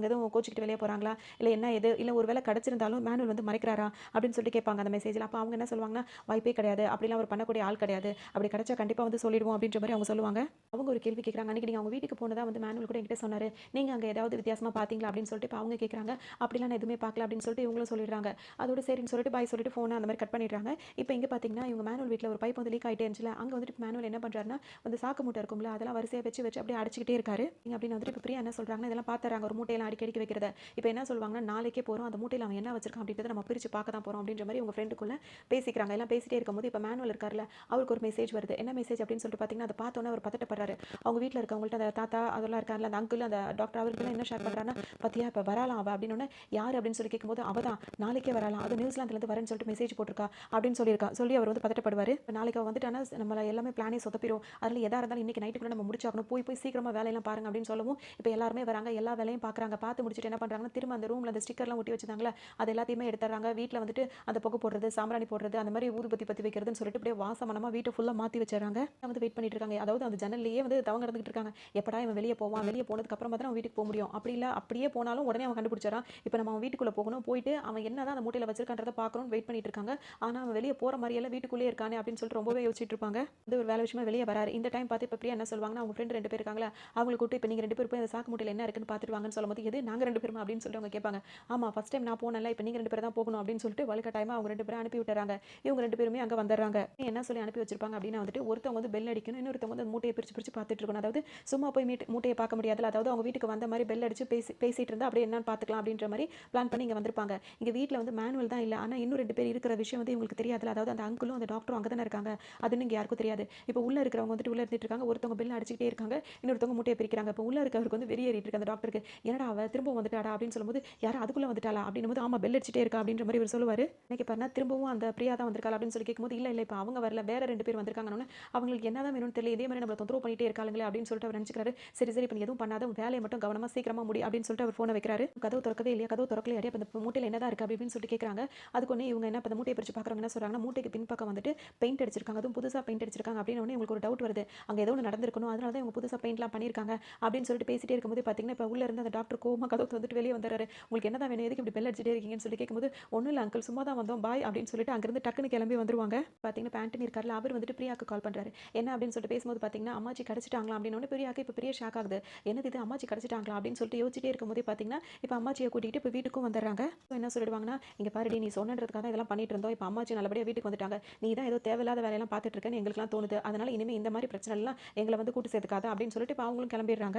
எதுவும் கோச்சிக்கிட்டு வெளியே போறாங்களா? இல்ல என்ன எது? இல்ல ஒருவேளை கிடைச்சிருந்தாலும் மேனுவல் வந்து மறைக்கிறாரா? அப்படின்னு சொல்லிட்டு கேட்பாங்க அந்த மெசேஜ்ல. அப்ப அவங்க என்ன சொல்லுவாங்கன்னா, வாய்ப்பே கிடையாது. அப்படிலாம் அவர் பண்ணக்கூடிய ஆள் கிடையாது. அப்படி கிடைச்சா கண்டிப்பா வந்து சொல்லிடுவோம் அப்படின்ற மாதிரி அவங்க சொல்லுவாங்க. அவங்க ஒரு கேள்வி கேட்குறாங்க. அன்னைக்கு நீங்க அவங்க வீட்டுக்கு போனதா வந்து மேனுவல் கூட என்கிட்ட சொன்னாரு. நீங்க அங்க ஏதாவது வித்தியாசமா பார்த்தீங்களா? அப்படின்னு சொல்லிட்டு இப்ப அவங்க கேட்குறாங்க. அப்படிலாம் நான் எதுவுமே பார்க்கல அப்படின்னு சொல்லிட்டு இவங்களும் சொல்லிடுறாங்க. அதோட சரின்னு சொல்லிட்டு பாய் சொல்லிட்டு ஃபோனை அந்த மாதிரி கட் பண்ணிடுறாங்க. இப்போ இங்க பார்த்தீங்கன்னா, இவங்க மேனுவல் வீட்ல ஒரு பைப் வந்து லீக் ஆயிட்டே இருந்துச்சுல, அங்க வந்துட்டு மேனுவல் என்ன பண்றாருன்னா, வந்து சாக்கு மூட்டை இருக்கும்ல, அதெல்லாம் வரிசையா வச்சு வச்சு அப்படியே அடைச்சிக்கிட்டே இருக்காரு. அப்படின்னு வந்துட்டு இப்போ பிரியா என்ன சொல்றாங்கன்னா, இதெல்லாம் பார்த்துறாங்க ஒரு மூட்டையெல்லாம் அடிக்கி அடிக்கி வைக்கிறத. இப்போ என்ன சொல்லுவாங்கன்னா, நாளைக்கே போறோம். அந்த மூட்டையில அவன் என்ன வச்சிருக்கான் அப்படின்றத நம்ம பிரிச்சு பார்க்க தான் போறோம் அப்படின்ற மாதிரி உங்க ஃப்ரெண்டுக்குள்ள பேசிக்கிறாங்க. எல்லாம் பேசிட்டே இருக்கும்போது இப்போ மேனுவல் இருக்கார்ல, அவருக்கு ஒரு மெசேஜ் வருது. என்ன மெசேஜ் அப்படின்னு சொல்லிட்டு பார்த்தீங்கன்னா, அதை பார்த்தோன்னே அவர் பதட்டப்படுறாரு. அவங்க வீட்ல இருக்கவங்கள்ட்ட அந்த தாத்தா அதெல்லாம் இருக்கார்ல, அந்த அங்கிள், அந்த டாக்டர் அவருக்கெல்லாம் என்ன ஷேர் பண்றாருன்னா, பாத்தியா இப்போ வராலாம் அவ அப்படின்னு யார் அப்படின்னு சொல்லி கேட்கும்போது அவதான் நாளைக்கே வரலாம். அது நியூசிலாந்துலேருந்து வரேன்னு சொல்லிட்டு மெசேஜ் போட்டிருக்கா அப்படின்னு சொல்லியிருக்கா. சொல்லி அவர் வந்து பதட்டப்படுவார். இப்போ நாளைக்கு அவள் வந்துட்டானா நம்மள எல்லாமே பிளானே சொதப்பிடும். அதில் எதா இருந்தாலும் இன்னைக்கு நைட்டுக்குள்ள நம்ம முடிச்சாகணும். போய் போய் சீக்கிரமா வேலையெல்லாம் பாருங்க அப்படின்னு சொல்லவும், இப்போ எல்லாருமே வராங்க. எல்லா வேலையும் பார்க்குறாங்க. பார்த்து முடிச்சுட்டு என்ன பண்ணுறாங்கன்னா, திரும்ப அந்த ரூமில் அந்த ஸ்டிக்கர்லாம் ஒட்டி வச்சிருந்தாங்களே, அது எல்லாத்தையுமே எடுத்துறாங்க. வீட்டில் வந்துட்டு அந்த புகை போடுறது, சாம்பிராணி போடுறது, அந்த மாதிரி ஊதுபத்தி பற்றி வைக்கிறதுன்னு சொல்லிட்டு அப்படியே வாசமனமா வீட்டை ஃபுல்லாக மாற்றி வச்சிடறாங்க. வந்து வெயிட் பண்ணிட்டு இருக்காங்க. அதாவது அந்த ஜன்னல்லையே வந்து தவங்க நடந்துகிட்டு இருக்காங்க. எப்படா இவன் வெளியே போவான்? வெளியே போனதுக்கு அப்புறமா தான் அவன் வீட்டுக்கு போக முடியும். அப்படி இல்லை அப்படியே போனாலும் உடனே அவன் கண்டுபிடிச்சாரான். இப்போ நம்ம அவன் வீட்டுக்குள்ளே போகணும். போயிட்டு அவன் என்னதான் அந்த மூட்டையில் வச்சிருக்கான்றதை பார்க்கணும்னு வெயிட் பண்ணிட்டு இருக்காங்க. ஆனா அவன் வெளியே போற மாதிரியெல்லாம் வீட்டுக்குள்ளேயே இருக்கானே அப்படின்னு சொல்லிட்டு ரொம்பவே யோசிச்சுட்டு இருப்பாங்க. இது ஒரு வேலை விஷயமா வெளியே வராரு. இந்த டைம் பார்த்து இப்போ பிரியா என்ன சொல்லுவாங்கன்னா, அவங்க ஃப்ரெண்ட் 2 பேர் இருக்காங்களா, அவங்களை கூப்பிட்டு இப்போ நீங்க 2 பேர் போய் அந்த சாக்கு மூட்டையில் என்ன இருக்குன்னு பார்த்துட்டு வாங்கன்னு சொல்லும்போது, எது நாங்க 2 பேருமா அப்படின்னு சொல்லிட்டு அவங்க கேட்பாங்க. ஆமா ஃபர்ஸ்ட் டைம் நான் போனேன்ல, இப்போ நீங்க 2 பேர் தான் போகணும் அப்படின்னு சொல்லிட்டு வலுக்கட்டாயமா அவங்க 2 பேரும் அனுப்பி விட்டுறாங்க. இவங்க 2 பேருமே அங்க வந்துடுறாங்க. என்ன சொல்லி அனுப்பி வச்சிருப்பாங்க அப்படின்னா வந்துட்டு, ஒருத்தவங்க வந்து பெல் அடிக்கணும், இன்னொருத்தவங்க வந்து அந்த மூட்டையை பிரிச்சு பிரிச்சு பார்த்துட்டு இருக்கணும். அதாவது சும்மா போய் மூட்டையை பார்க்க முடியாதுல, அதாவது அவங்க வீட்டுக்கு வந்த மாதிரி பெல் அடிச்சு பேசிட்டு இருந்தா அப்படியே என்னன்னு பார்த்துக்கலாம் அப்படின்ற மாதிரி பிளான் பண்ணி இங்க வந்திருப்பாங்க. இங்க வீட்டில் வந்து மேனுவல் தான் இல்லை, ஆனால் இன்னும் 2 பேர் இருக்கிற விஷயம் வந்து இவங்களுக்கு தெரியாதுல, அதாவது அந்த அங்கிளும் அந்த டாக்டரும் அங்கே தானே இருக்காங்க. அதுன்னு இங்கே யாருக்கும் தெரியாது. இப்போ உள்ள இருக்கிறவங்க வந்துட்டு உள்ள இருந்துட்டு இருக்காங்க. ஒருத்தவங்க பெல் அடிச்சுக்கிட்டே இருக்காங்க, இன்னொருத்தவங்க மூட்டையை பிரிக்கிறாங்க. இப்போ உள்ள இருக்கவருக்கு வந்து வெறியேறிட்டு இருக்கு அந்த டாக்டருக்கு. என்னடா அவ திரும்ப வந்துட்டாடா அப்படின்னு சொல்லும்போது, யாரும் அதுக்குள்ள வந்துட்டாளா அப்படின்னும் போது, ஆமா பெல் அடிச்சுட்டே இருக்கா அப்படின்ற மாதிரி இவர் சொல்லுவாரு. இன்னைக்கு பாருங்க திரும்பவும் அந்த பிரியா தான் வந்திருக்காள் அப்படின்னு சொல்லி கேட்கும்போது, இல்ல இல்ல இப்போ அவங்க வரல, வேற 2 பேர் வந்திருக்காங்கன்னு அவங்களுக்கு என்னதான் வேணும்னு தெரியல, இதே மாதிரி நம்மள தொந்தரவு பண்ணிட்டே இருக்காளுங்களே அப்படின்னு சொல்லிட்டு அவர் நினைச்சுக்கிறாரு. சரி சரி இப்போ நீ எதுவும் பண்ணாத, உன் வேலையை மட்டும் கவனமா சீக்கிரமா முடி அப்படின்னு சொல்லிட்டு அவர் போனை வைக்கிறாரு. கதவு திறக்கவே இல்லையா, கதவு திறக்கலையா, அப்ப இந்த மூட்டையில என்னதான் இருக்கு அப்படின்னு சொல்லிட்டு கேட்கறாங்க. அதுக்கு ஒண்ணே இவங்க என்ன அந்த மூட்டையை பிரிச்சு பார்க்குறவங்க என்ன சொல்றாங்கன்னா, மூட்டைக்கு பின்பக்கம் வந்துட்டு பெயிண்ட் அடிச்சிருக்காங்க, அதுவும் புதுசா பெயிண்ட் அடிச்சிருக்காங்க அப்படின்னு உடனே உங்களுக்கு ஒரு டவுட் வருது. அங்க ஏதோ ஒன்று நடந்திருக்கணும், அதனால தான் இவங்க புதுசா பெயிண்ட்லாம் பண்ணியிருக்காங்க அப்படின்னு சொல்லிட்டு பேசிட்டே இருக்கும்போது பார்த்தீங்கன்னா, இப்போ உள்ள இருந்து அந்த டாக்டர் கோவமா கதவு வந்துட்டு வெளியே வந்துறாரு. உங்களுக்கு என்னதான் வேணும், எதுக்கு இப்படி பெல் அடிச்சிட்டே இருக்கீங்கன்னு சொல்லி கேட்கும்போது, ஒன்றும் இல்லை அங்கிள் சும்மா தான் வந்தோம் பாய் அப்படின்னு சொல்லிட்டு அங்கிருந்து டக்குன்னு கிளம்பி வந்துருவாங்க. பார்த்தீங்கன்னா பேண்டனி இருக்கார்ல, அவர் வந்துட்டு பிரியாக்கு கால் பண்றாரு. என்ன அப்படின்னு சொல்லிட்டு பேசும்போது பார்த்தீங்கன்னா, அம்மாச்சி கிடைச்சிட்டாங்களா அப்படின்னு பிரியாக்கு இப்போ பெரிய ஷாக் ஆகுது. என்னது இது அம்மாச்சி கிடைச்சிட்டாங்களா அப்படின்னு சொல்லிட்டு யோசிச்சிட்டே இருக்கும்போது பார்த்தீங்கன்னா, இப்போ அம்மாச்சியை கூட்டிகிட்டு இப்போ வீட்டுக்கும் வந்துடுறாங்க. என்ன சொல்லிடுவாங்கன்னா, இங்கே பாருடி நீ சொன்னன்றதுக்காக தான் இதெல்லாம் பண்ணிட்டு இருந்தோம், இப்போ அம்மாச்சி நல்லபடியாக வீட்டுக்கு வந்துட்டாங்க, நீ தான் ஏதோ தேவையில்லாத வேலையெல்லாம் பார்த்துட்டு இருக்கேன்னு எங்களுக்குலாம் தோணுது, அதனால இனிமேல் இந்த மாதிரி பிரச்சனை எல்லாம் எங்களை வந்து கூட்டு சேர்த்துக்காத அப்படின்னு சொல்லிட்டு இப்போ அவங்களும் கிளம்பிடுறாங்க.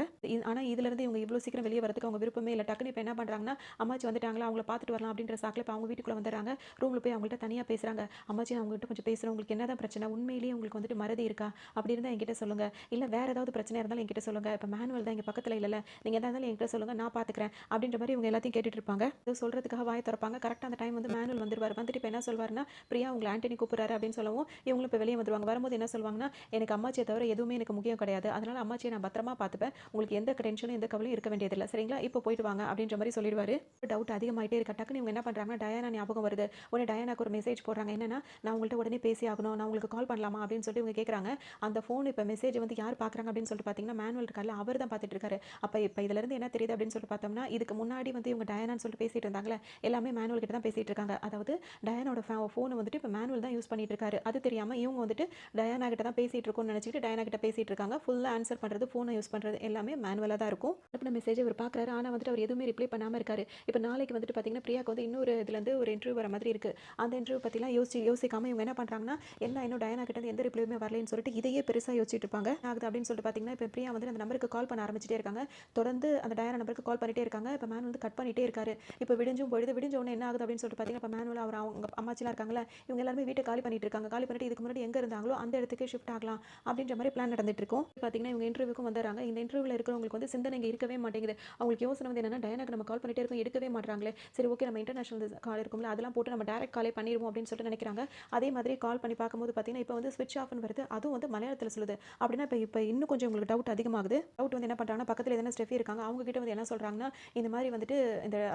ஆனால் இதுல இருந்து இவங்க இவ்வளோ சீக்கிரம் வெளியே வரதுக்கு அவங்க விருப்பமே இல்லை. டக்குன்னு இப்போ என்ன பண்ணுறாங்கன்னா, அம்மாச்சி வந்துட்டாங்களா அவங்கள பார்த்துட்டு வரலாம் அப்படின்ற சாக்கில் இப்போ அவங்க வீட்டுக்குள்ள வந்துடுறாங்க. ரூமில் போய் அவங்கள்ட்ட தனியாக பேசுகிறாங்க. அம்மாச்சி நான் உங்கள்கிட்ட கொஞ்சம் பேசுகிறேன், உங்களுக்கு என்னதான் பிரச்சனை, உண்மையிலேயே உங்களுக்கு வந்துட்டு மறதி இருக்கா, அப்படி இருந்தால் என்கிட்ட சொல்லுங்க, இல்லை வேற ஏதாவது பிரச்சனை இருந்தாலும் என்கிட்ட சொல்லுங்க, இப்போ மேனுவல் தான் இங்கே பக்கத்தில் இல்லைல்ல, நீங்கள் எதாக இருந்தாலும் என்கிட்ட சொல்லுங்க நான் பார்த்துக்கிறேன் அப்படின்ற மாதிரி இவங்க எல்லாத்தையும் கேட்டுட்டு இருப்பாங்க. இது சொல்றதுக்காக வாயை திறப்பாங்க. கரெக்டாக அந்த டைம் வந்து மேனுவல் வந்துருவார். வந்துட்டு இப்போ என்ன சொல்வாருன்னா, பிரியா உங்களை ஆண்டனி கூப்பிடுறாரு அப்படின்னு சொல்லவும் இவங்களும் இப்போ வெளியே வந்துருவாங்க. வரும்போது என்ன சொல்லுவாங்கன்னா, எனக்கு அம்மாச்சியை தவிர எதுவுமே எனக்கு முக்கியம் கிடையாது, அதனால அம்மாச்சியை நான் பத்திரமா பார்த்துப்பேன், உங்களுக்கு எந்த டென்ஷனும் எந்த கவலையும் இருக்க வேண்டியதில்லை சரிங்களா, இப்போ போயிட்டு வாங்க அப்படின்ற மாதிரி சொல்லிடுவாரு. டவுட் அதிகமாயிட்டே இருக்க டக்குன்னு இவங்க என்ன பண்ணுறாங்கன்னா, டயானா ஞாபகம் வருது. உடனே டயானாக்கு ஒரு மெசேஜ் போடுறாங்க. என்னன்னா, நான் உங்கள்கிட்ட உடனே பேசி ஆகணும், நான் உங்களுக்கு கால் பண்ணலாமா அப்படின்னு சொல்லிட்டு இவங்க கேட்குறாங்க. அந்த ஃபோன் இப்போ மெசேஜ் வந்து யார் பார்க்குறாங்க அப்படின்னு சொல்லிட்டு பார்த்தீங்கன்னா, மேனுவல் இருக்கார்ல அவர் தான் பார்த்துட்டு இருக்காரு. அப்போ இப்போ இதுலேருந்து என்ன தெரியுது அப்படின்னு சொல்லிட்டு பார்த்தோம்னா, இதுக்கு முன்னாடி வந்து இவங்க டயானான்னு சொல்லிட்டு பேசிட்டு இருந்தாங்களே, எல்லாமே மேனுவல் கிட்ட தான் பேசிட்டு இருக்காங்க. அதாவது டயானோட ஃபோனை வந்துட்டு இப்போ மேனுவல் தான் யூஸ் பண்ணிட்டு இருக்காரு. அது தெரியாம இவங்க வந்துட்டு டயானா கிட்ட தான் பேசிட்டு இருக்கோம்னு நினச்சிட்டு டயானா கிட்ட பேசிட்டு இருக்காங்க. ஃபுல்லாக ஆன்சர் பண்ணுறது, ஃபோனை யூஸ் பண்ணுறது எல்லாமே மேனுவலாக தான் இருக்கும். அனுப்பின மெசேஜ் அவர் பார்க்குறாரு. ஆனால் வந்துட்டு அவர் எதுவுமே ரிப்ளை பண்ணாமல் இருக்காரு. இப்போ நாளைக்கு வந்துட்டு பார்த்தீங்கன்னா, பிரியாக்கு வந்து இன்னொரு இதுலேருந்து ஒரு இன்டர்வியூ வர மாதிரி இருக்கு. அந்த இன்டர்வியூ பற்றிலாம் யோசிக்காம இவங்க என்ன பண்ணுறாங்கன்னா, என்ன இன்னும் டயானா கிட்ட எந்த ரிப்ளையுமே வரலன்னு சொல்லிட்டு இதையே பெருசாக யோசிச்சுட்டு இருப்பாங்க. ஆகுது அப்படின்னு சொல்லிட்டு பார்த்தீங்கன்னா, இப்போ பிரியா வந்து அந்த நம்பருக்கு கால் பண்ண ஆரம்பிச்சிட்டே இருக்காங்க. தொடர்ந்து அந்த டயானா நம்பருக்கு கால் பண்ணிட்டே இருக்காங்க. இப்போ மேன் வந்து கட் பண்ணிட்டே இருக்காரு. இப்போ விடிஞ்சும் பொழுது விடிஞ்ச உடனே என்ன ஆகுது அப்படின்னு சொல்லிட்டு பார்த்தீங்கன்னா, இப்போ மேனுவலா அவங்க அம்மாச்சிலாம் இருக்காங்கல்ல, இவங்க எல்லாருமே வீட்ட காலி பண்ணிட்டு இருக்காங்க. காலி பண்ணிட்டு இதுக்கு முன்னாடி எங்க இருந்தாங்களோ அந்த இடத்துக்கே ஷிஃப்ட் ஆகலாம் அப்படின்ற மாரி பிளான் நடந்துட்டு இருக்கும். பார்த்தீங்கன்னா, இவங்க இன்டர்வியூக்கும் வந்துடுறாங்க. இந்த இன்டர்வியூல இருக்கிறவங்களுக்கு வந்து சிந்தனை இங்க இருக்கவே மாட்டேங்குது. அவங்களுக்கு யோசனை வந்து என்னன்னா, டயானாக்கு நம்ம கால் பண்ணிட்டே இருக்கோம், எடுக்கவே மாட்றாங்களே. சரி ஓகே நம்ம இன்டர்நேஷனல் கால் இருக்கும்ல, அதெல்லாம் போட்டு நம்ம டைரக்ட் காலே பண்ணிருவோம் அப்படின்னு சொல்லிட்டு நினைக்கிறாங்க. அதே மாதிரி கால் பண்ணி பார்க்கும்போது பார்த்தீங்கன்னா, இப்போ வந்து ஸ்விட்ச் ஆஃப்னு வருது. அதுவும் வந்து மலையாளத்தில சொல்லுது. அப்படின்னா இப்ப இப்ப இன்னும் கொஞ்சம் உங்களுக்கு டவுட் அதிகமாகுது. டவுட் வந்து என்ன பண்றாங்கன்னா, பக்கத்துல எதனா ஸ்டெஃபி இருக்காங்க. அவங்க கிட்ட வந்து என்ன சொல்றாங்கன்னா, இந்த மாரி வந்துட்டு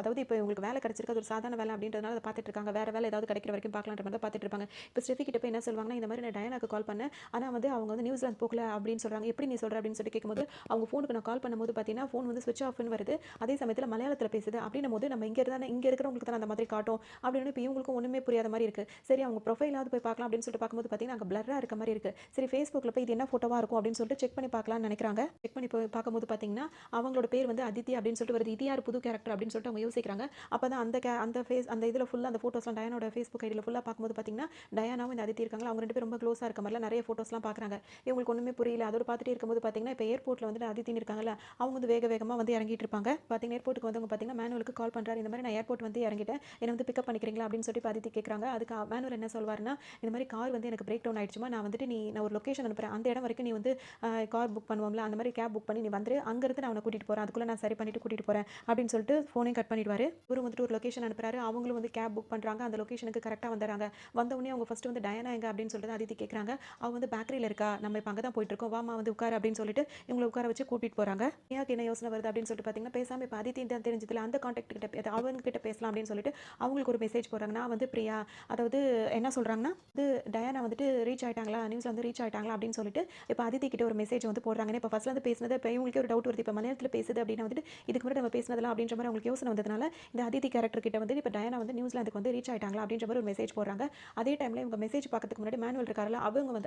அதாவது இப்ப உங்களுக்கு வேலை கிடைச்சிருக்கு. அது ஒரு சாதாரண வேலை அப்படின்றதுனால அத பார்த்துட்டு இருக்காங்க. வேற வேலை ஏதாவது கிடைக்கிற வரைக்கும் பார்க்கலான்ற மாரி தான் பார்த்துட்டு இருப்பாங்க. இப்ப ஸ்டெஃபி கிட்ட போய் என்ன சொல்லுவாங்கன்னா, இந்த மாரி நான் டயானாக்கு கால் பண்ணேன். ஆனா வந்து அவங்க வந்து நியூசிலாந்து போகல அப்படின்னு சொல்றாங்க. எப்படி நீ சொல்ற அப்படின்னு சொல்லி கேட்கும்போது, அவங்க ஃபோனுக்கு நான் கால் பண்ணும்போது பார்த்தீங்கன்னா, ஃபோன் வந்து ஸ்விட்ச் ஆஃப்னு வருது. அதே சமயத்தில மலையாளத்தில பேசுது. அப்படின்னும்போது நம்ம இங்க இருக்கிறவங்களுக்கு தானே அந்த மாதிரி காட்டும். அப்படின்னு இப்ப இவங்களுக்கும் ஒண்ணுமே புரியாத மாரி இருக்கு. சரி அவங்க ப்ரொஃபைலாவது போய் பார்க்கலாம் அப்படின்னு சொல்லிட்டு பார்க்கும்போது பார்த்தீங்கன்னா, அங்க பிளர்ரா இருக்க மாரி இருக்கு. சரி Facebookல போய் இது என்ன ஃபோட்டோவா இருக்கும் அப்படின்னு சொல்லிட்டு செக் பண்ணி பார்க்கலாம்னு நினைக்கிறாங்க. செக் பண்ணி போய் பார்க்கும்போது பார்த்தீங்கன்னா, அவங்களோட பேர் வந்து அதித்தி அப்படின்னு சொல்லிட்டு வருது. இது யார் புது கேரக்டர் அப்படின்னு சொல்லிட்டு அவங்க யோசிக்கிறாங்க. அப்பதான் அந்த இதுல ஃபுல்லா அந்த ஃபோட்டோஸ்லாம் டயானாவோட Facebook ஐடில ஃபுல்லா பார்க்கும்போது பார்த்தீங்கன்னா, டயானாவும் இந்த அதித்தி இருக்காங்களா, அவங்க 2 பேரும் ரொம்ப க்ளோஸா இருக்க மாரிலாம் நெறைய ஃபோட்டோஸ்லாம் பார்க்குறாங்க. இவங்களுக்கு ஒண்ணுமே புரியல. அதோட பார்த்துட்டே இருக்கும்போது பார்த்தீங்கன்னா, இப்ப ஏர்போர்ட்ல வந்துட்டு அதித்தின்னு இருக்காங்கல்ல, அவங்க வந்து வேக வேகமா வந்து இறங்கிட்டு இருப்பாங்க. பார்த்தீங்கன்னா ஏர்போர்ட்டுக்கு வந்தவங்க பார்த்தீங்கன்னா, மேனுவலுக்கு கால் பண்றாரு. இந்த மாரி நான் ஏர்போர்ட் வந்து இறங்கிட்டேன். என்ன வந்து பிக்கப் பண்ணிக்கிறீங்களா அப்படின்னு சொல்லிட்டு இப்ப அதித்தி கேட்குறாங்க. அதுக்கு மேனுவல் என்ன சொல்வாருன்னா, இந்த மாரி கார் வந்து எனக்கு பிரேக் டவுன் ஆயிடுச்சுமா. நான் ஒரு லொகேஷன் அனுப்புறேன். அந்த இடம் வரைக்கும் நீ வந்து கார் புக் பண்ணுவோம்ல, அந்த மாரி கேப் புக் பண்ணி நீ வந்துரு. அங்கருந்து நான் உன்ன கூட்டிட்டு போறேன். அதுக்குள்ள நான் சரி பண்ணிட்டு கூட்டிட்டு போறேன் அப்படின்னு சொல்லிட்டு ஃபோனையும் கட் பண்ணிடுவாரு. இவரும் வந்துட்டு ஒரு லொகேஷன் அனுப்புறாரு. அவங்களும் வந்து கேப் புக் பண்றாங்க. அந்த லொகேஷனுக்கு கரெக்ட்டா வந்துர்றாங்க. வந்தவுடனே அவங்க ஃபர்ஸ்ட் வந்து டயானா எங்க அப்படின்னு சொல்லிட்டு அதித்தி கேட்குறாங்க. அவ வந்து பேக்கரியில இருக்கா. நம்ம இப்ப அங்க தான் போயிட்டு இருக்கோம். வாம்மா வந்து உட்காரு அப்படின்னு சொல்லிட்டு இவங்கள உட்கார வச்சு கூட்டிட்டு போறாங்க. பிரியாக்கு என்ன யோசனை வருது அப்படின்னு சொல்லிட்டு பார்த்தீங்கன்னா, பேசாம இப்ப அதித்தி தான் தெரிஞ்சதுல அந்த கான்டாக்ட் கிட்ட அவங்க கிட்ட பேசலாம் அப்படின்னு சொல்லிட்டு அவங்களுக்கு ஒரு மெசேஜ் போடுறாங்க. நான் வந்து பிரியா அதாவது என்ன சொல்றாங்கன்னா, வந்து டயானா வந்துட்டு ரீச் ஆயிட்டாங்களா, நியூஸ்ல வந்து ரீச் ஆயிட்டாங்களா அப்படின்னு சொல்லிட்டு இப்ப அதித்தி கிட்ட ஒரு மெசேஜ் வந்து போடுறாங்க. இப்ப ஃபர்ஸ்ட்ல இருந்து பேசினது இப்ப இவங்களுக்கே ஒரு டவுட் வருது. இப்ப மலையாளத்துல பேசுது அப்படின்னா வந்துட்டு இதுக்கு முன்னாடி நம்ம பேசினதெல்லாம் அப்படின்ற மாதிரி அவங்களுக்கு யோசனை வந்ததுனால இந்த அதித்தி கேரக்டர் கிட்ட வந்து இப்ப டயானா வந்து நியூசிலாந்துக்கு வந்து ரீச் ஆயிட்டாங்களா அப்படின்ற மாதிரி ஒரு மெசேஜ் போடுறாங்க. அதே டைம்ல இவங்க மெசேஜ் பார்க்கறதுக்கு முன்னாடி மேனுவல் இருக்காருல்ல,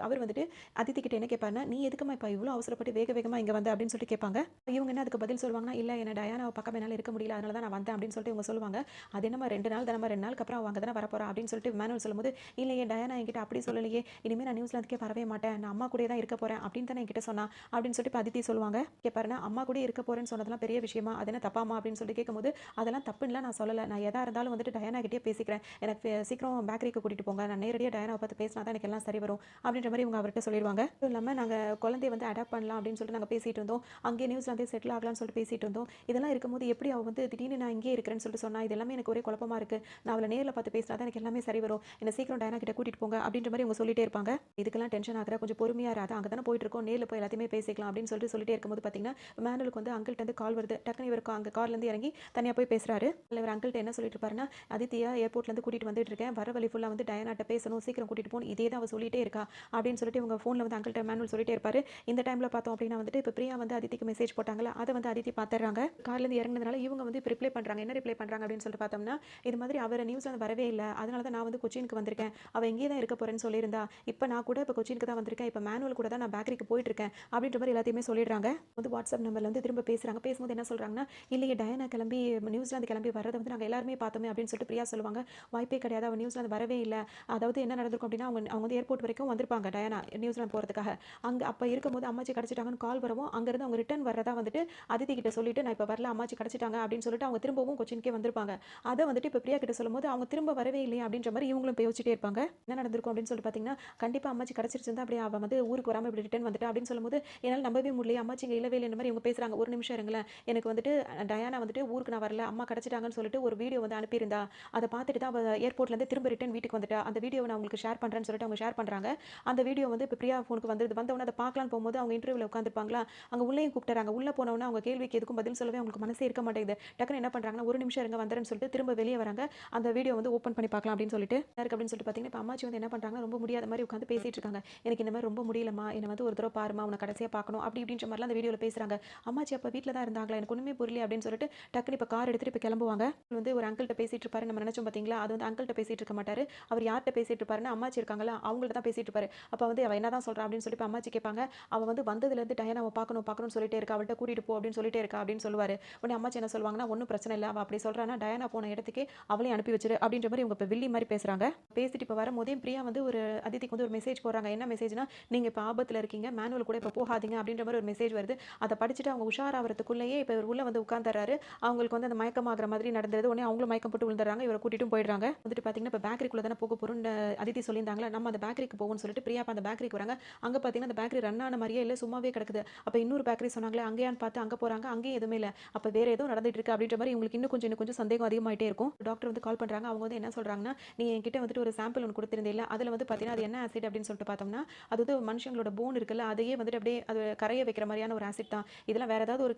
அவர் வந்துட்டு அதித்தி கிட்ட என்ன கேட்பாருன்னா, நீ எதுக்குமா இப்ப இவ்வளவு அவசரப்பட்டு வேக வேகமா இங்க வந்த அப்படின்னு சொல்லிட்டு கேட்பாங்க. இவங்க என்ன அதுக்கு பதில் சொல்லுவாங்கன்னா, இல்ல என்ன டயானாவை பக்கம் என்னால இருக்க முடியல, அதனால தான் நான் வந்தேன் அப்படின்னு சொல்லிட்டு இவங்க சொல்லுவாங்க. அது என்னமா 2 நாள் தானமா, 2 நாளுக்கு அப்புறம் அவ அங்க தானே வரப்போறா அப்படின்னு சொல்லிட்டு மேனுவல் சொல்லும்போது, இல்லையே டயானா என்கிட்ட அப்படி சொல்லலையே, இனிமே நான் நியூசிலாந்துக்கே வரவே மாட்டேன், நான் அம்மா கூடயே தான் இருக்க போறேன் அப்படின்னு தானே என்கிட்ட சொன்னா அப்படின்னு சொல்லிட்டு இப்ப அதித்தி சொல்லுவாங்க. கேட்பாருன்னா, அம்மா கூட இருக்க போறேன்னு சொன்னதெல்லாம் பெரிய விஷயமா, அது என்ன தப்பாமா அப்படின்னு சொல்லிட்டு கேட்கும்போது, அதெல்லாம் தப்புன்னுலாம் நான் சொல்லல. நான் எதா இருந்தாலும் வந்துட்டு டயானா கிட்டயே பேசிக்கிறேன். எனக்கு சீக்கிரம் பேக்கரிக்கு கூட்டிட்டு போங்க. நான் நேரடியா டயானாவ பார்த்து பேசினா தான் எனக்கு எல்லாம் சரி வரும். அப்படின்ற மாரி இவங்க அவர்ட்ட சொல்லிருவாங்க. அதுவும் இல்லாம நாங்க குழந்தைய வந்து அடாப்ட் பண்ணலாம் அப்படின்னு சொல்லிட்டு நாங்க பேசிட்டு இருந்தோம். அங்கேயே நியூசிலாந்தே செட்டில் ஆகலாம்னு சொல்லிட்டு பேசிட்டு இருந்தோம். இதெல்லாம் இருக்கும்போது எப்படி அவ வந்து திடீர்னு நான் இங்கேயே இருக்கிறேன்னு சொல்லிட்டு சொன்னா, இது எல்லாமே எனக்கு ஒரே குழப்பமா இருக்கு. நான் அவள நேர்ல பார்த்து பேசினா தான் எனக்கு எல்லாமே சரி வரும். என்ன சீக்கிரம் டயானா கிட்ட கூட்டிட்டு போங்க அப்படின்ற மாரி இவங்க சொல்லிட்டே இருப்பாங்க. இதுக்கெல்லாம் டென்ஷன் ஆகுற, கொஞ்சம் பொறுமையா இரு. அதான் அங்க தானே போயிட்டு இருக்கோம். நேர்ல போய் எல்லாத்தையுமே பேசிக்கலாம் அப்படின்னு சொல்லிட்டே இருக்கும்போது பார்த்தீங்கன்னா, மேனுவலுக்கு வந்து அங்கிள்ட்ட இருந்து கால் வருது. டக்குனு இவரு அங்க கார்ல இருந்து இறங்கி தனியா போய் பேசுறாரு. இவர் அங்கிள்ட்ட என்ன சொல்லிட்டு இருப்பாருன்னா, அதித்தியா ஏர்போர்ட்ல இருந்து கூட்டிட்டு வந்துட்டு இருக்கேன். வர வழி ஃபுல்லா வந்து டயானாட்ட பேசணும். சீக்கிரம் கூட்டிட்டு போணும். இதே தான் அவ சொல்லிட்டே இருக்கா அப்படின்னு சொல்லிட்டு இவங்க ஃபோன்ல வந்து அங்கிள்ட்ட மேனுவல் சொல்லிட்டே இருப்பாரு. இந்த டைம்ல பார்த்தோம் அப்படின்னா வந்துட்டு இப்ப பிரியா வந்து அதித்திக்கு மெசேஜ் போட்டாங்கல்ல, அத வந்து அதித்தி பார்த்துடுறாங்க. கார்ல இருந்து இறங்குனதுனால இவங்க வந்து இப்ப ரிப்ளை பண்றாங்க. என்ன ரிப்ளை பண்றாங்க அப்படின்னு சொல்லிட்டு பார்த்தோம்னா, இது மாதிரி அவ நியூஸ்ல வரவே இல்ல. அதனால தான் நான் வந்து கொச்சினுக்கு வந்திருக்கேன். அவ இங்கேயே தான் இருக்க போறேன்னு சொல்லியிருந்தா. இப்ப நான் கூட இப்ப கொச்சினுக்கு தான் வந்திருக்கேன். இப்ப மேனுவல் கூட தான் நான் பேக்கரிக்கு போயிட்டு இருக்கேன். அப்படின்ற மாதிரி எல்லாத்தையுமே சொல்லிடுறாங்க. வந்து வாட்ஸ்அப் நம்பர்ல வந்து திரும்ப பேசுறாங்க. பேசும்போது என்ன சொல்றாங்கன்னா, இல்லையே டயானா கிளம்பி நியூசிலாந்து கிளம்பி வர்றத வந்து நாங்க எல்லாருமே பார்த்தோமே அப்படின்னு சொல்லிட்டு பிரியா சொல்லுவாங்க. வாய்ப்பே கிடையாது. அவ நியூசிலாந்து வரவே இல்ல. அதாவது என்ன நடந்திருக்கும் அப்படின்னா, அவங்க அவங்க வந்து ஏர்போர்ட் வரைக்கும் வந்திருப்பாங்க டயானா நியூசிலாந்து போறதுக்காக. அங்க அப்ப இருக்கும்போது அம்மாச்சி கிடைச்சிட்டாங்கன்னு கால் வரவும், அங்கிருந்து அவங்க ரிட்டர்ன் வர்றதா வந்துட்டு அதித்தி கிட்ட சொல்லிட்டு, நான் இப்ப வரல அம்மாச்சி கிடைச்சிட்டாங்க அப்படின்னு சொல்லிட்டு அவங்க திரும்பவும் கொச்சினுக்கே வந்திருப்பாங்க. அத வந்துட்டு இப்ப பிரியா கிட்ட சொல்லும்போது, அவங்க திரும்ப வரவே இல்லையே அப்படின்ற மாதிரி இவங்களும் இப்ப யோசிச்சிட்டே இருப்பாங்க. என்ன நடந்திருக்கும் அப்படின்னு சொல்லிட்டு பார்த்தீங்கன்னா, கண்டிப்பா அம்மாச்சி கிடைச்சிருச்சிருந்தா அப்படியே அவ வந்து ஊருக்கு வராம இப்படி ரிட்டர்ன் வந்துட்டா அப்படின்னு சொல்லும்போது, என்னால நம்பவே முடியலையே அம்மாச்சி இங்க இல்லவே இல்லைன்ற மாதிரி இவங்க பேசுறாங்க. ஒரு நிமிஷம் இருங்களேன். எனக்கு வந்துட்டு டயானா வந்துட்டு ஊருக்கு நான் வரல. அம்மா கிடைச்சிட்டாங்கன்னு சொல்லிட்டு ஒரு வீடியோ வந்து அனுப்பியிருந்தா. அத பார்த்துட்டு தான் அவ ஏர்போர்ட்ல இருந்து திரும்ப ரிட்டர்ன் வீட்டுக்கு வந்துட்டா. அந்த வீடியோவ நான் உங்களுக்கு ஷேர் பண்றேன்னு சொல்லிட்டு அவங்க ஷேர் பண்றாங்க. அந்த வீடியோ வந்து இப்ப பிரியா ஃபோனுக்கு வந்தது. வந்தவுடனே அத பார்க்கலான்னு போகும்போது அவங்க இன்டர்வியூல உட்கார்ந்திருப்பாங்களா, அங்க உள்ளேயும் கூப்பிட்டுறாங்க. உள்ள போனவுடனே அவங்க கேள்விக்கு எதுக்கும் பதில் சொல்லவே அவங்களுக்கு மனசே இருக்க மாட்டேங்குது. டக்குனு என்ன பண்றாங்கன்னா, ஒரு நிமிஷம் இருங்க வந்துர்றேன்னு சொல்லிட்டு திரும்ப வெளிய வராங்க. அந்த வீடியோ வந்து ஓப்பன் பண்ணி பார்க்கலாம் அப்படின்னு சொல்லிட்டு. என்ன இருக்கு அப்படின்னு சொல்லிட்டு பார்த்தீங்கன்னா, இப்ப அம்மாச்சி வந்து என்ன பண்றாங்கன்னா, ரொம்ப முடியாத மாரி உட்கார்ந்து பேசிட்டு இருக்காங்க. எனக்கு இந்த மாரி ரொம்ப முடியலம்மா. என்ன வந்து ஒரு தடவ பாரும்மா. உன்ன கடைசியா பார்க்கணும். அப்படி இப்படின்ற மாரிலாம் அந்த வீடியோல பேசுறாங்க. அம்மாச்சி அப்ப வீட்ல தான் இருந்தாங்களா? எனக்கு ஒண்ணுமே புரியலையே அப்படின்னு சொல்லிட்டு டக்குனு இப்ப கார் எடுத்துட்டு இப்ப கிளம்புவாங்க. வந்து ஒரு அங்கிள்ட்ட பேசிட்டு இருப்பாரு. நம்ம நினைச்சோம் பார்த்தீங்களா? அது வந்து அங்கிள்ட்ட பேசிட்டு இருக்க மாட்டாரு. அவர் யார்ட்ட பேசிட்டு இருப்பாருன்னா, அம்மாச்சி இருக்காங்கல்ல, அவங்கள்ட்ட தான் பேசிட்டு இருப்பாரு. அப்ப வந்து அவ என்னதான் சொல்றா அப்படின்னு சொல்லிட்டு அம்மாச்சி கேட்பாங்க. அவ வந்து வந்ததுலேருந்து டயானாவ பார்க்கணும் பார்க்கணும்னு சொல்லிட்டே இருக்கா. அவள்ட்ட கூட்டிட்டு போ அப்படின்னு சொல்லிட்டே இருக்கா அப்படின்னு சொல்லுவாரு. உடனே அம்மாச்சி என்ன சொல்லுவாங்கன்னா, ஒண்ணும் பிரச்சனை இல்ல. அவ அப்படி சொல்றான்னா, டயானா போன இடத்துக்கே அவளையும் அனுப்பி வச்சுரு அப்படின்ற மாரி இவங்க இப்ப வில்லி மாரி பேசுறாங்க. பேசிட்டு இப்ப வரும்போதே பிரியா வந்து ஒரு அதித்திக்கு வந்து ஒரு மெசேஜ் போடுறாங்க. என்ன மெசேஜ்னா, நீங்க இப்ப ஆபத்துல இருக்கீங்க. மேனுவல் கூட இப்ப போகாதீங்க அப்படின்ற மாரி ஒரு மெசேஜ் வருது. அத படிச்சுட்டு அவங்க உஷாராவறதுக்குள்ளேயே இப்ப இவரு உள்ள வந்து உட்கார்ந்துர்றாரு. அவங்களுக்கு வந்து அந்த மயக்கமாகுற மாதிரி மாதிரி நடந்தது. உடனே அவங்களும் மயக்கம் போட்டு விழுந்துடுறாங்க. இவர கூட்டிட்டும் போயிடுறாங்க. வந்துட்டு பார்த்தீங்கன்னா, இப்ப பேக்கரிக்குள்ள தானே போக போறோம்னு அதித்தி சொல்லியிருந்தாங்கல்ல. நம்ம அந்த பேக்கரிக்கு போவோம்னு சொல்லிட்டு பிரியா அப்ப அந்த பேக்கரிக்கு வராங்க. அங்க பார்த்தீங்கன்னா, அந்த பேக்கரி ரன் ஆன மாரியே இல்ல. சும்மாவே கிடக்குது. அப்ப இன்னொரு பேக்கரி சொன்னாங்களே, அங்கேயான்னு பார்த்து அங்க போறாங்க. அங்கேயும் எதுவுமே இல்ல. அப்ப வேற ஏதோ நடந்துட்டு இருக்கு அப்படின்ற மாரி இவங்களுக்கு இன்னும் கொஞ்சம் சந்தேகம் அதிகமாயிட்டே இருக்கும். டாக்டர் வந்து கால் பண்றாங்க. அவங்க வந்து என்ன சொல்றாங்கன்னா, "நீ என்கிட்ட வந்துட்டு ஒரு சாம்பிள் ஒண்ணு குடுத்திருந்தீல்ல, அதுல வந்து பார்த்தீங்கன்னா, அது என்ன ஆசிட் அப்படின்னு சொல்லிட்டு பார்த்தோம்னா, அது வந்து மனுஷங்களோட போன் இருக்குல்ல, அதையே வந்துட்டு அப்படியே அது கரைய வைக்கிற மாரியான ஒரு ஆசிட் தான். இதெல்லாம் வேற ஏதாவது ஒரு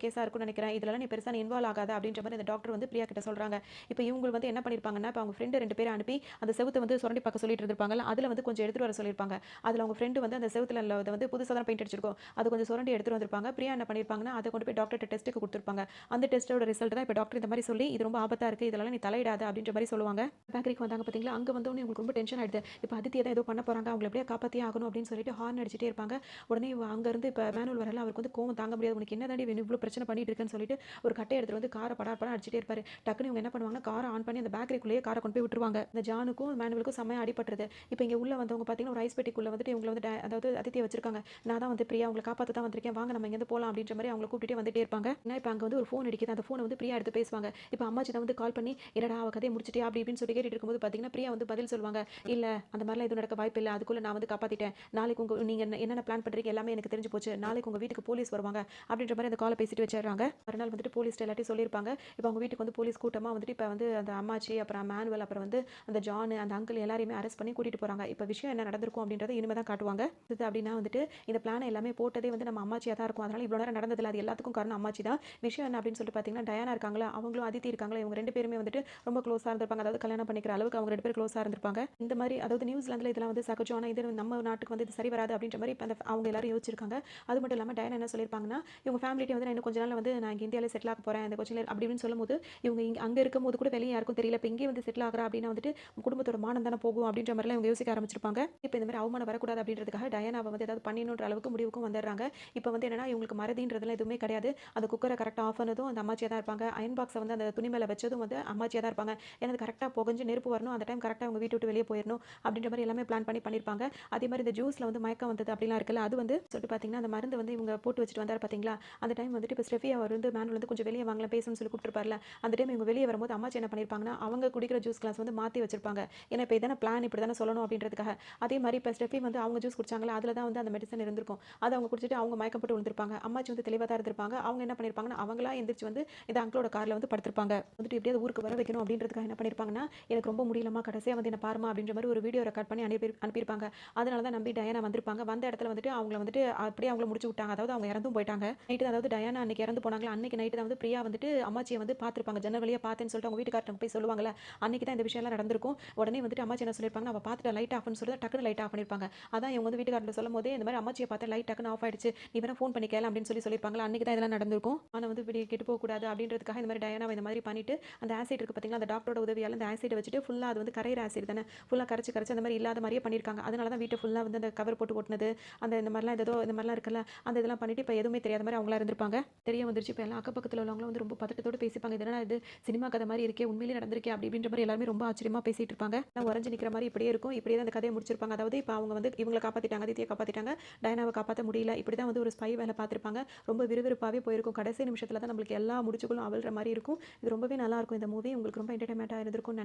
கேஸா இருக்கும்னு நினைக்கிறேன். இதுலலாம் நீ பெருசா இன்வால்வ் ஆகாத" அப்படின்ற மாரி அந்த டாக்டர் வந்து பிரியா கிட்ட சொல்றாங்க. இப்ப இவங்க வந்து என்ன பண்ணியிருப்பாங்கன்னா, இப்ப அவங்க ஃப்ரெண்ட் 2 பேர அனுப்பி அந்த செவுத்த வந்து சுரண்டி பார்க்க சொல்லிட்டு இருந்திருப்பாங்கல்ல, அதுல வந்து கொஞ்சம் எடுத்துட்டு வர சொல்லியிருப்பாங்க. அதுல அவங்க ஃப்ரெண்ட் வந்து அந்த செவுத்துல உள்ளத வந்து புதுசா தான் பெயிண்ட் அடிச்சிருக்கும். அது கொஞ்சம் சுரண்டி எடுத்துட்டு வந்திருப்பாங்க. பிரியா என்ன பண்ணியிருப்பாங்கன்னா, அத கொண்டு போய் டாக்டர்ட்ட டெஸ்ட்டுக்கு குடுத்துருப்பாங்க. அந்த டெஸ்ட்டோட ரிசல்ட் தான் இப்ப டாக்டர் இந்த மாரி சொல்லி, "இது ரொம்ப ஆபத்தா இருக்கு. இதெல்லாம் நீ தலையிடாத" அப்படின்ற மாரி சொல்லுவாங்க. பேக்கரிக்கு வந்தாங்க பார்த்தீங்களா, அங்க வந்தோனே இவங்களுக்கு ரொம்ப டென்ஷன் ஆயிடுது. இப்ப அதித்திய தான் ஏதோ பண்ண போறாங்க. அவங்கள எப்படியா காப்பாத்தியே ஆகணும் அப்படின்னு சொல்லிட்டு ஹார்ன் அடிச்சிட்டே இருப்பாங்க. உடனே அங்கருந்து இப்ப மேனுவல் வரல. அவருக்கு வந்து கோவம் தாங்க முடியாது. "உனக்கு என்ன தாண்டி வேணும்? இவ்ளோ பிரச்சனை பண்ணிட்டு இருக்கன்னு" சொல்லிட்டு ஒரு கட்டைய எடுத்துட்டு வந்து கார படார் படார்ன்னு அடிச்சிட்டே இருப்பாரு. டக்குனு இவங்க என்ன பண்ணுவாங்கன்னா, கார ஆன் பண்ணி அந்த பேக்கரிக்குள்ளேயே கார கொண்டு போய் விட்டுருவாங்க. இந்த ஜானுக்கும் மேனுவலுக்கும் செம்மையா அடிபட்டுருது. இப்ப இங்க உள்ள வந்தவங்க பார்த்தீங்கன்னா, ஒரு ஐஸ் பெட்டிக்குள்ள வந்துட்டு இவங்கள வந்து அதாவது அதித்திய வச்சிருக்காங்க. "நான் தான் வந்து பிரியா உங்கள காப்பாத்த தான் வந்திருக்கேன். வாங்க நம்ம இங்கேருந்து போலாம்" அப்படின்ற மாரி அவங்கள கூட்டிட்டே வந்துட்டே இருப்பாங்க. ஏன்னா இப்ப அங்க வந்து ஒரு ஃபோன் அடிக்குது. அந்த ஃபோன வந்து பிரியா எடுத்து பேசுவாங்க. இப்ப அம்மாச்சி தான் வந்து கால் பண்ணி, "என்னடா அவ கதைய முடிச்சிட்டியா?" அப்படி இப்படின்னு சொல்லி கேட்டுட்டு இருக்கும்போது பார்த்தீங்கன்னா, பிரியா வந்து பதில் சொல்லுவாங்க. "இல்ல அந்த மாரிலாம் எதுவும் நடக்க வாய்ப்பில்ல. அதுக்குள்ள நான் வந்து காப்பாத்திட்டேன். நாளைக்கு நீங்க என்னென்ன பிளான் பண்றீங்க எல்லாமே எனக்கு தெரிஞ்சு போச்சு. நாளைக்கு உங்க வீட்டுக்கு போலீஸ் வருவாங்க." அப்படின்ற மாரி அந்த கால பேசிட்டு வச்சிடுறாங்க. மறுநாள் வந்துட்டு போலீஸ்ட்ட எல்லாத்தையும் சொல்லியிருப்பாங்க. இப்ப அவங்க வீட்டுக்கு வந்து போலீஸ் கூட்டமா வந்துட்டு இப்ப வந்து அந்த அம்மாச்சி, அப்புறம் மேனுவல், அப்புறம் வந்து அந்த ஜான், அந்த அங்கிள் எல்லாரையுமே அரெஸ்ட் பண்ணி கூட்டிட்டு போறாங்க. இப்ப விஷயம் என்ன நடந்திருக்கும் அப்படின்றத இனிமே தான் காட்டுவாங்க. இது அப்படின்னா வந்துட்டு இந்த பிளான் எல்லாமே போட்டதே வந்து நம்ம அம்மாச்சியா தான் இருக்கும். அதனால இவ்வளோ நேரம் நடந்ததில்ல. அது எல்லாத்துக்கும் காரணம் அம்மாச்சி தான். விஷயம் என்ன அப்படின்னு சொல்லிட்டு பார்த்தீங்கன்னா, டயானா இருக்காங்களா, அவங்களும் அதித்தி இருக்காங்களா, இவங்க 2 பேருமே வந்துட்டு ரொம்ப க்ளோஸா இருந்திருப்பாங்க. அதாவது கல்யாணம் பண்ணிக்கிற அளவுக்கு அவங்க 2 பேரும் க்ளோஸா இருந்திருப்பாங்க. இந்த மாரி அதாவது நியூசிலாந்துல இதெல்லாம் வந்து சகஜம். ஆனா இது நம்ம நாட்டுக்கு வந்து இது சரி வராது அப்படின்ற மாரி இப்ப அந்த அவங்க எல்லாரும் யோசிச்சிருக்காங்க. அது மட்டும் இல்லாம டயானா என்ன சொல்லியிருப்பாங்கன்னா, இவங்க ஃபேமிலிட்ட வந்து நான் இன்னும் கொஞ்ச நாள்ல வந்து நான் இங்க இந்தியால செட்டில் ஆக போறேன். இந்த கொச்சின்ல அப்படி இப்படின்னு சொல்லும்போது, இவங்க அங்க இருக்கும்போது கூட வெளிய யாருக்கும் தெரியல. இப்ப இங்கேயே வந்து செட்டில் ஆகுறா அப்படின்னா வந்துட்டு குடும்பத்தோட மானம் தானே போகும் அப்படின்ற மாரிலாம் இவங்க யோசிக்க ஆரம்பிச்சிருப்பாங்க. இப்ப இந்த மாரி அவமானம் வரக்கூடாது அப்படின்றதுக்காக டயானாவ வந்து ஏதாவது பண்ணிடணுன்ற அளவுக்கு முடிவுக்கும் வந்துடுறாங்க. இப்ப வந்து என்னன்னா இவங்களுக்கு மறதின்றதுலாம் எதுவுமே கிடையாது. அந்த குக்கர கரெக்ட்டா ஆஃப் பண்ணதும் அந்த அம்மாச்சியா தான் இருப்பாங்க. அயர்ன் பாக்ஸ வந்து அந்த துணி மேல வச்சதும் வந்து அம்மாச்சியா தான் இருப்பாங்க. ஏன்னா அது கரெக்ட்டா புகஞ்சு நெருப்பு வரணும். அந்த டைம் கரெக்ட்டா அவங்க வீட்ட விட்டு வெளிய போயிரணும். அப்படின்ற மாரி எல்லாமே பிளான் பண்ணியிருப்பாங்க. அதே மாரி இந்த ஜூஸ்ல வந்து மயக்கம் வந்தது அப்படிலாம் இருக்குல்ல, அது வந்து சொல்லிட்டு பார்த்தீங்கன்னா, அந்த மருந்து வந்து இவங்க போட்டு வச்சுட்டு வந்தாரு பார்த்தீங்களா, அந்த டைம் வந்துட்டு இப்ப ஸ்டெஃபி அவர் வந்து மேனுவல் வந்து கொஞ்சம் வெளிய வாங்களேன் பேசணும்னு சொல்லி கூப்பிட்டுருப்பார்ல, அந்த டைம் இவங்க வெளிய வரும்போது அம்மாச்சி என்ன பண்ணியிருப்பாங்கன்னா, அவங்க குடிக்கிற ஜூஸ் கிளாஸ் வந்து மாத்தி வச்சிருப்பாங்க. ஏன்னா இப்ப இதான பிளான் இப்படி தானே சொல்லணும் அப்படின்றதுக்காக. அதே மாரி இப்ப ஸ்டெஃபி வந்து அவங்க ஜூஸ் குடிச்சாங்கல்ல, அதுல தான் வந்து அந்த மெடிசன் இருந்திருக்கும். அத அவங்க குடிச்சிட்டு அவங்க மயக்கம் போட்டு விழுந்திருப்பாங்க. அம்மாச்சி வந்து தெளிவா தான் இருந்திருப்பாங்க. அவங்க என்ன பண்ணியிருப்பாங்கன்னா, அவங்களா எந்திரிச்சு வந்து இந்த அங்கிளோட கார்ல வந்து படுத்திருப்பாங்க. வந்துட்டு எப்படியாவது ஊருக்கு வர வைக்கணும் அப்படின்றதுக்காக என்ன பண்ணியிருப்பாங்கன்னா, எனக்கு ரொம்ப முடியலம்மா கடைசியா வந்து என்ன பாரும்மா அப்படின்ற மாரி ஒரு வீடியோ ரெக்கார்ட் பண்ணி அனுப்பியிருப்பாங்க. அதனால தான் நம்பி டயானா வந்திருப்பாங்க. வந்த இடத்துல வந்துட்டு அவங்கள வந்துட்டு அப்படியே அவங்கள முடிச்சு விட்டாங்க. அதாவது அவங்க இறந்தும் போயிட்டாங்க. நைட்டு அதாவது டயானா அன்னைக்கு இறந்து போனாங்களா, அன்னைக்கு நைட்டு தான் வந்து பிரியா வந்துட்டு அம்மாச்சிய வந்து பார்த்திருப்பாங்க. ஜன்னல் வழியா பார்த்தேன்னு சொல்லிட்டு அவங்க வீட்டுக்காரர்ட்ட போய் சொல்லுவாங்கல்ல, அன்னைக்கு தான் இந்த விஷயம்லாம் நடந்திருக்கும். உடனே வந்துட்டு அம்மாச்சி என்ன சொல்லியிருப்பாங்கன்னா, அவ பார்த்துட்டா லைட் ஆஃப்ன்னு சொல்லி டக்குனு லைட் ஆஃப் பண்ணியிருப்பாங்க. அதான் இவங்க வந்து வீட்டுக்காரர்ட்ட சொல்லும்போதே இந்த மாரி அம்மாச்சிய பார்த்தேன் லைட் டக்குனு ஆஃப் ஆயிடுச்சு. நீ வேணா ஃபோன் பண்ணி கேளேன் அப்படின்னு சொல்லியிருப்பாங்கல்ல. அன்னைக்கு தான் இதெல்லாம் நடந்திருக்கும். ஆனா வந்து இப்படி கெட்டு போகக்கூடாது அப்படின்றதுக்காக இந்த மாரி டயானாவ இந்த மாதிரி பண்ணிட்டு, அந்த ஆசிட் இருக்கு பார்த்தீங்களா, அந்த டாக்டரோட உதவியால அந்த ஆசிட்ட வச்சுட்டு ஃபுல்லா அது வந்து கரையிற ஆசிட் தானே, ஃபுல்லா கரைச்சு அந்த மாரி இல்லாத மாரியே பண்ணியிருக்காங்க. அதனால தான் வீட்ட ஃபுல்லா வந்து அந்த கவர் போட்டு ஒட்டுனது, அந்த இந்த மாரிலாம் ஏதேதோ இந்த மாரிலாம் இருக்குல்ல, அந்த இதெல்லாம் பண்ணிட்டு இப்ப எதுவுமே தெரியாத மாரி அவங்களா இருந்திருப்பாங்க. தெரிய வந்துருச்சு. இப்ப எல்லாம் அக்கபக்கத்துல உள்ளவங்களும் வந்து ரொம்ப பதட்டத்தோட பேசிப்பாங்க. இது என்னடா இது சினிமா கதை மாரி இருக்கே! உண்மையிலேயே நடந்திருக்கே! அப்படி இப்படின்ற மாரி எல்லாருமே ரொம்ப ஆச்சரியமா பேசிட்டு இருப்பாங்க. நான் உறைஞ்சு நிக்கிற மாரி இப்படியே இருக்கும். இப்படியே தான் அந்த கதைய முடிச்சிருப்பாங்க. அதாவது இப்ப அவங்க வந்து இவங்கள காப்பாத்திட்டாங்க. அதித்திய காப்பாத்திட்டாங்க. டயனாவ காப்பாத்த முடியல. இப்படி தான் வந்து ஒரு ஸ்பை வேல பார்த்திருப்பாங்க. ரொம்ப விறுவிறுப்பாவே போயிருக்கும். கடைசி நிமிஷத்துல தான் நம்மளுக்கு எல்லா முடிச்சுகளும் அவிழ்ற மாரி இருக்கும். இது ரொம்பவே நல்லாருக்கும் இந்த மூவி. உங்களுக்கு ரொம்ப என்டர்டெயின்மென்ட்டா இருந்திருக்கும்னு